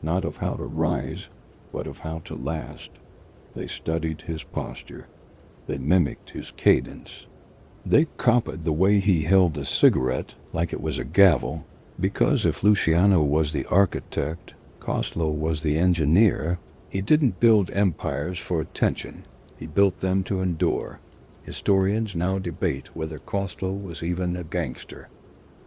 Not of how to rise, but of how to last. They studied his posture. They mimicked his cadence. They copied the way he held a cigarette like it was a gavel, because if Luciano was the architect, Costello was the engineer. He didn't build empires for attention. He built them to endure. Historians now debate whether Costello was even a gangster.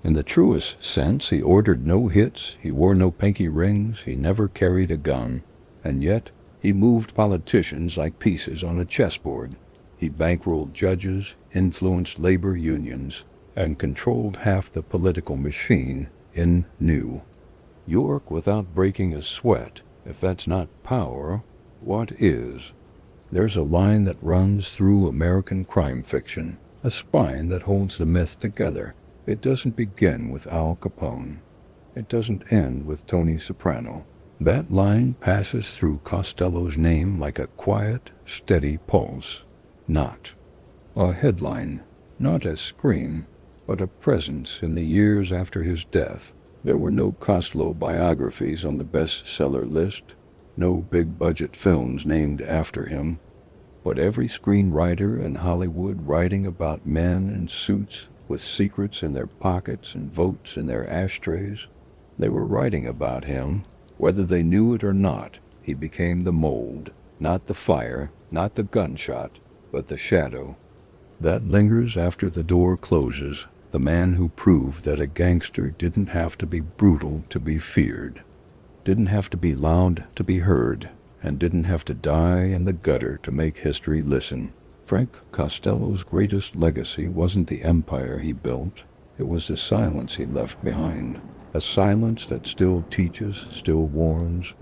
In the truest sense, he ordered no hits, he wore no pinky rings, he never carried a gun, and yet he moved politicians like pieces on a chessboard. He bankrolled judges, influenced labor unions, and controlled half the political machine in New York without breaking a sweat. If that's not power, what is? There's a line that runs through American crime fiction, a spine that holds the myth together. It doesn't begin with Al Capone. It doesn't end with Tony Soprano. That line passes through Costello's name like a quiet, steady pulse. Not a headline, not a scream, but a presence in the years after his death. There were no Costello biographies on the bestseller list, no big-budget films named after him, but every screenwriter in Hollywood writing about men in suits with secrets in their pockets and votes in their ashtrays, they were writing about him. Whether they knew it or not, he became the mold, not the fire, not the gunshot, but the shadow that lingers after the door closes, the man who proved that a gangster didn't have to be brutal to be feared, didn't have to be loud to be heard, and didn't have to die in the gutter to make history listen. Frank Costello's greatest legacy wasn't the empire he built, it was the silence he left behind. A silence that still teaches, still warns,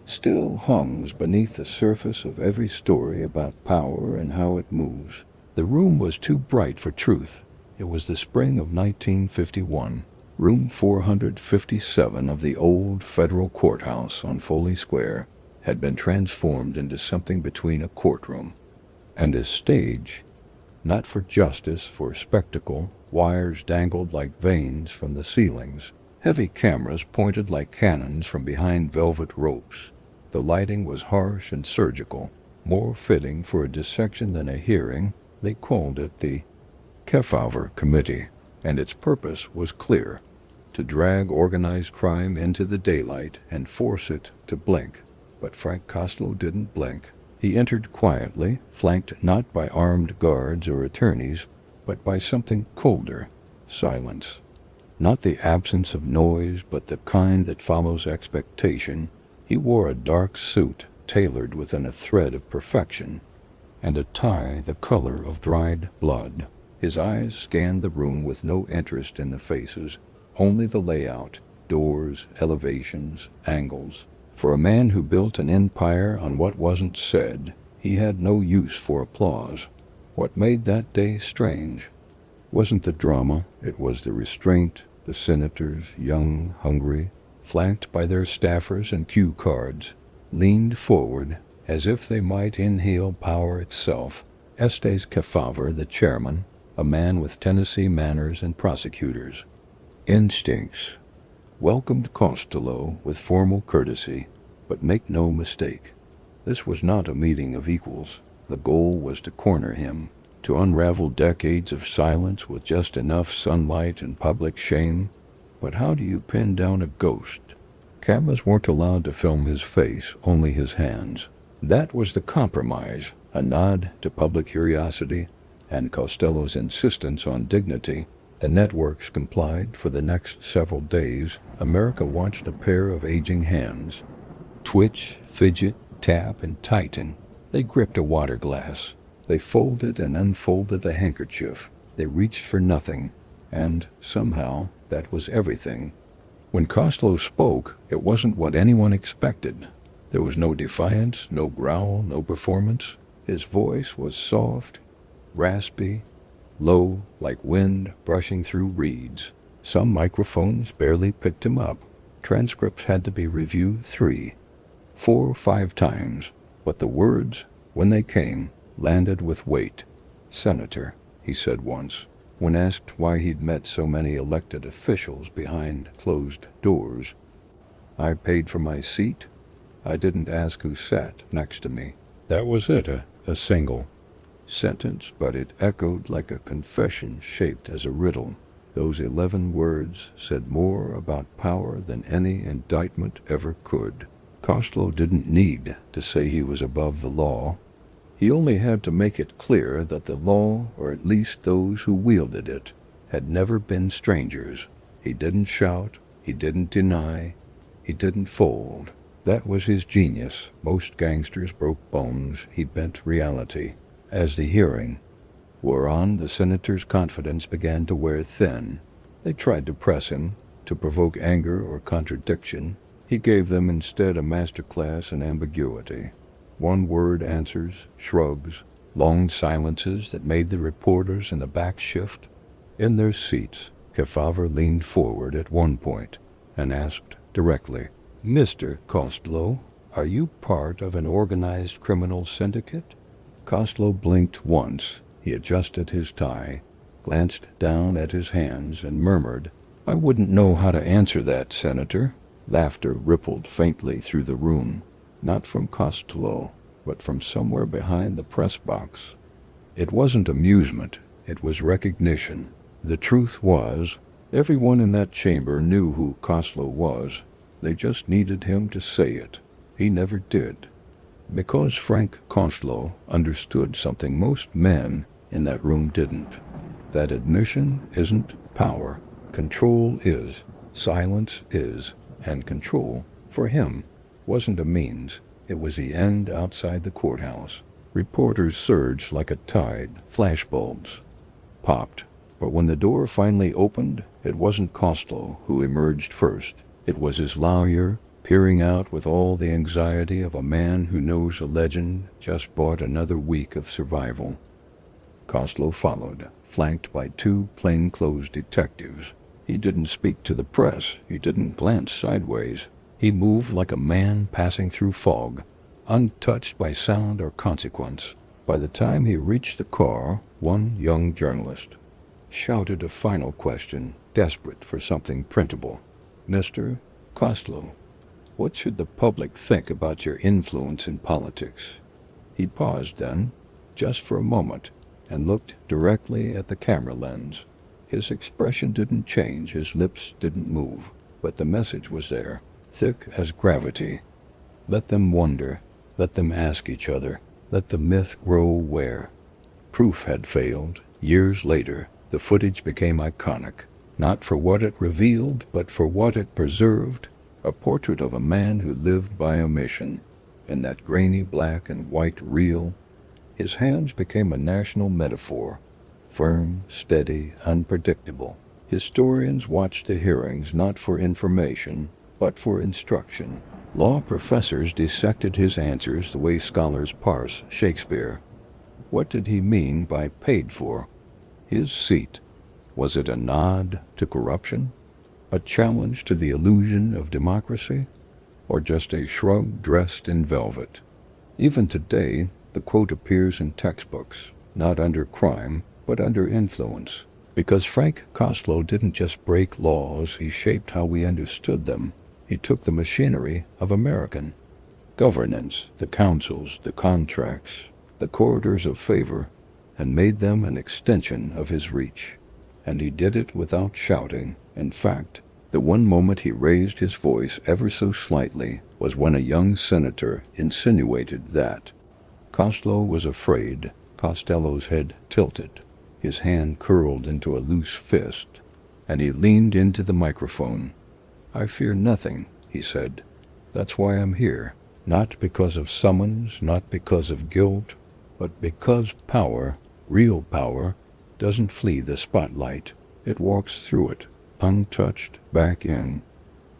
still hums beneath the surface of every story about power and how it moves. The room was too bright for truth. It was the spring of 1951. Room 457 of the old federal courthouse on Foley Square had been transformed into something between a courtroom and a stage, not for justice, for spectacle. Wires dangled like veins from the ceilings. Heavy cameras pointed like cannons from behind velvet ropes. The lighting was harsh and surgical, more fitting for a dissection than a hearing. They called it the Kefauver Committee. and its purpose was clear: to drag organized crime into the daylight and force it to blink. But Frank Costello didn't blink. He entered quietly, flanked not by armed guards or attorneys, but by something colder: silence. Not the absence of noise, but the kind that follows expectation. He wore a dark suit, tailored within a thread of perfection, and a tie the color of dried blood. His eyes scanned the room with no interest in the faces, only the layout: doors, elevations, angles. For a man who built an empire on what wasn't said, he had no use for applause. What made that day strange wasn't the drama, it was the restraint. The senators, young, hungry, flanked by their staffers and cue cards, leaned forward as if they might inhale power itself. Estes Kefauver, the chairman, a man with Tennessee manners and prosecutor's instincts, welcomed Costello with formal courtesy. But make no mistake, this was not a meeting of equals. The goal was to corner him, to unravel decades of silence with just enough sunlight and public shame. But how do you pin down a ghost? Cameras weren't allowed to film his face, only his hands. That was the compromise, a nod to public curiosity and Costello's insistence on dignity. The networks complied. For the next several days, America watched a pair of aging hands twitch, fidget, tap, and tighten. They gripped a water glass. They folded and unfolded a handkerchief. They reached for nothing, and somehow that was everything. When Costello spoke, it wasn't what anyone expected. There was no defiance, no growl, no performance. His voice was soft, raspy, low, like wind brushing through reeds. Some microphones barely picked him up. Transcripts had to be reviewed 3, 4, 5 times, but the words, when they came, landed with weight. "Senator," he said once, when asked why he'd met so many elected officials behind closed doors, "I paid for my seat. I didn't ask who sat next to me." That was it, a single sentence, but it echoed like a confession shaped as a riddle. Those 11 words said more about power than any indictment ever could. Costello didn't need to say he was above the law. He only had to make it clear that the law, or at least those who wielded it, had never been strangers. He didn't shout, he didn't deny, he didn't fold. That was his genius. Most gangsters broke bones, he bent reality. As the hearing wore on, the senator's confidence began to wear thin. They tried to press him, to provoke anger or contradiction. He gave them instead a masterclass in ambiguity. One-word answers, shrugs, long silences that made the reporters in the back shift. In their seats, Kefauver leaned forward at one point and asked directly, "Mr. Costello, are you part of an organized criminal syndicate?" Costello blinked once. He adjusted his tie, glanced down at his hands, and murmured, "I wouldn't know how to answer that, Senator." Laughter rippled faintly through the room. Not from Costello, but from somewhere behind the press box. It wasn't amusement, it was recognition. The truth was, everyone in that chamber knew who Costello was. They just needed him to say it. He never did. Because Frank Costello understood something most men in that room didn't. That admission isn't power. Control is. Silence is. And control, for him, wasn't a means. It was the end outside the courthouse. Reporters surged like a tide. Flashbulbs popped. But when the door finally opened, it wasn't Costello who emerged first. It was his lawyer, peering out with all the anxiety of a man who knows a legend just bought another week of survival. Costello followed, flanked by 2 plainclothes detectives. He didn't speak to the press. He didn't glance sideways. He moved like a man passing through fog, untouched by sound or consequence. By the time he reached the car, one young journalist shouted a final question, desperate for something printable. "Mr. Costello, what should the public think about your influence in politics?" He paused then, just for a moment, and looked directly at the camera lens. His expression didn't change, his lips didn't move, but the message was there, thick as gravity. Let them wonder, let them ask each other, let the myth grow where. Proof had failed. Years later, the footage became iconic, not for what it revealed, but for what it preserved, a portrait of a man who lived by a mission. In that grainy black and white reel, his hands became a national metaphor, firm, steady, unpredictable. Historians watched the hearings not for information, but for instruction. Law professors dissected his answers the way scholars parse Shakespeare. What did he mean by paid for? His seat. Was it a nod to corruption? A challenge to the illusion of democracy? Or just a shrug dressed in velvet? Even today, the quote appears in textbooks, not under crime, but under influence. Because Frank Costello didn't just break laws, he shaped how we understood them. He took the machinery of American governance, the councils, the contracts, the corridors of favor, and made them an extension of his reach. And he did it without shouting. In fact, the one moment he raised his voice ever so slightly was when a young senator insinuated that. Costello was afraid. Costello's head tilted. His hand curled into a loose fist, and he leaned into the microphone. "I fear nothing," he said. "That's why I'm here. Not because of summons, not because of guilt, but because power, real power, doesn't flee the spotlight. It walks through it, untouched, back in."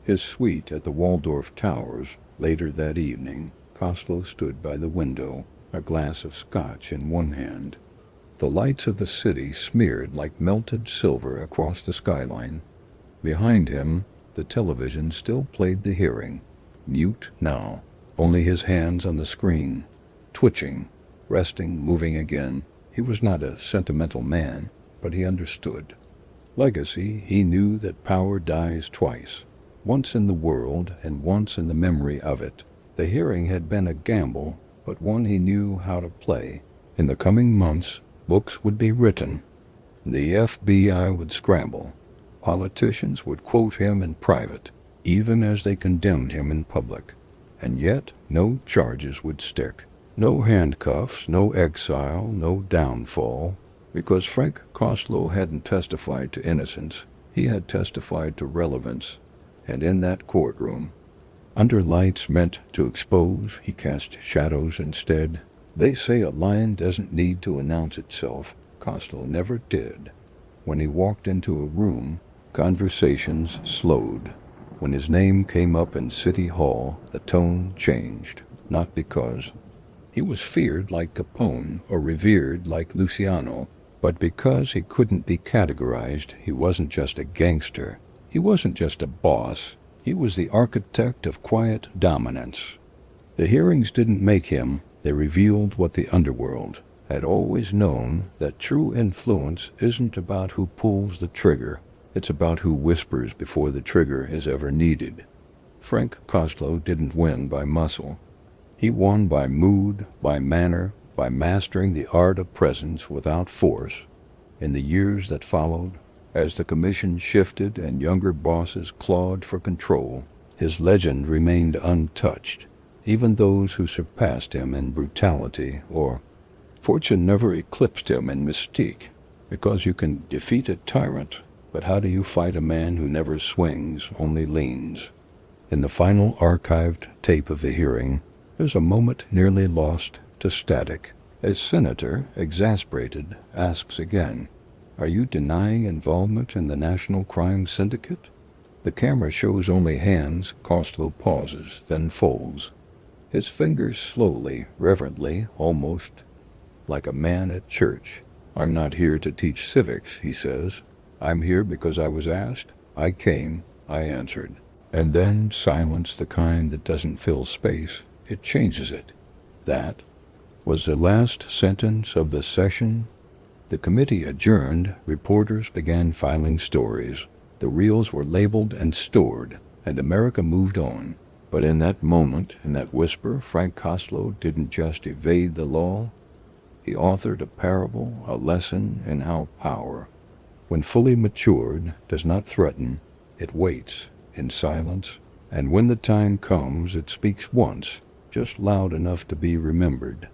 His suite at the Waldorf Towers. Later that evening, Costello stood by the window, a glass of scotch in one hand. The lights of the city smeared like melted silver across the skyline. Behind him, the television still played the hearing, mute now, only his hands on the screen, twitching, resting, moving again. He was not a sentimental man, but he understood. Legacy, he knew that power dies twice, once in the world and once in the memory of it. The hearing had been a gamble, but one he knew how to play. In the coming months, books would be written. The FBI would scramble. Politicians would quote him in private, even as they condemned him in public. And yet no charges would stick. No handcuffs, no exile, no downfall. Because Frank Costello hadn't testified to innocence, he had testified to relevance. And in that courtroom, under lights meant to expose, he cast shadows instead. They say a lion doesn't need to announce itself. Costello never did. When he walked into a room, conversations slowed. When his name came up in City Hall, the tone changed. Not because he was feared like Capone or revered like Luciano, but because he couldn't be categorized. He wasn't just a gangster. He wasn't just a boss. He was the architect of quiet dominance. The hearings didn't make him. They revealed what the underworld had always known, that true influence isn't about who pulls the trigger. It's about who whispers before the trigger is ever needed. Frank Costello didn't win by muscle. He won by mood, by manner, by mastering the art of presence without force. In the years that followed, as the commission shifted and younger bosses clawed for control, his legend remained untouched. Even those who surpassed him in brutality or fortune never eclipsed him in mystique, because you can defeat a tyrant, but how do you fight a man who never swings, only leans? In the final archived tape of the hearing, there's a moment nearly lost to static. A senator, exasperated, asks again, "Are you denying involvement in the National Crime Syndicate?" The camera shows only hands. Costello pauses, then folds. His fingers slowly, reverently, almost like a man at church. "I'm not here to teach civics," he says. "I'm here because I was asked. I came. I answered." And then silence, the kind that doesn't fill space. It changes it. That was the last sentence of the session. The committee adjourned. Reporters began filing stories. The reels were labeled and stored, and America moved on. But in that moment, in that whisper, Frank Costello didn't just evade the law. He authored a parable, a lesson in how power, when fully matured, does not threaten, it waits in silence, and when the time comes, it speaks once, just loud enough to be remembered.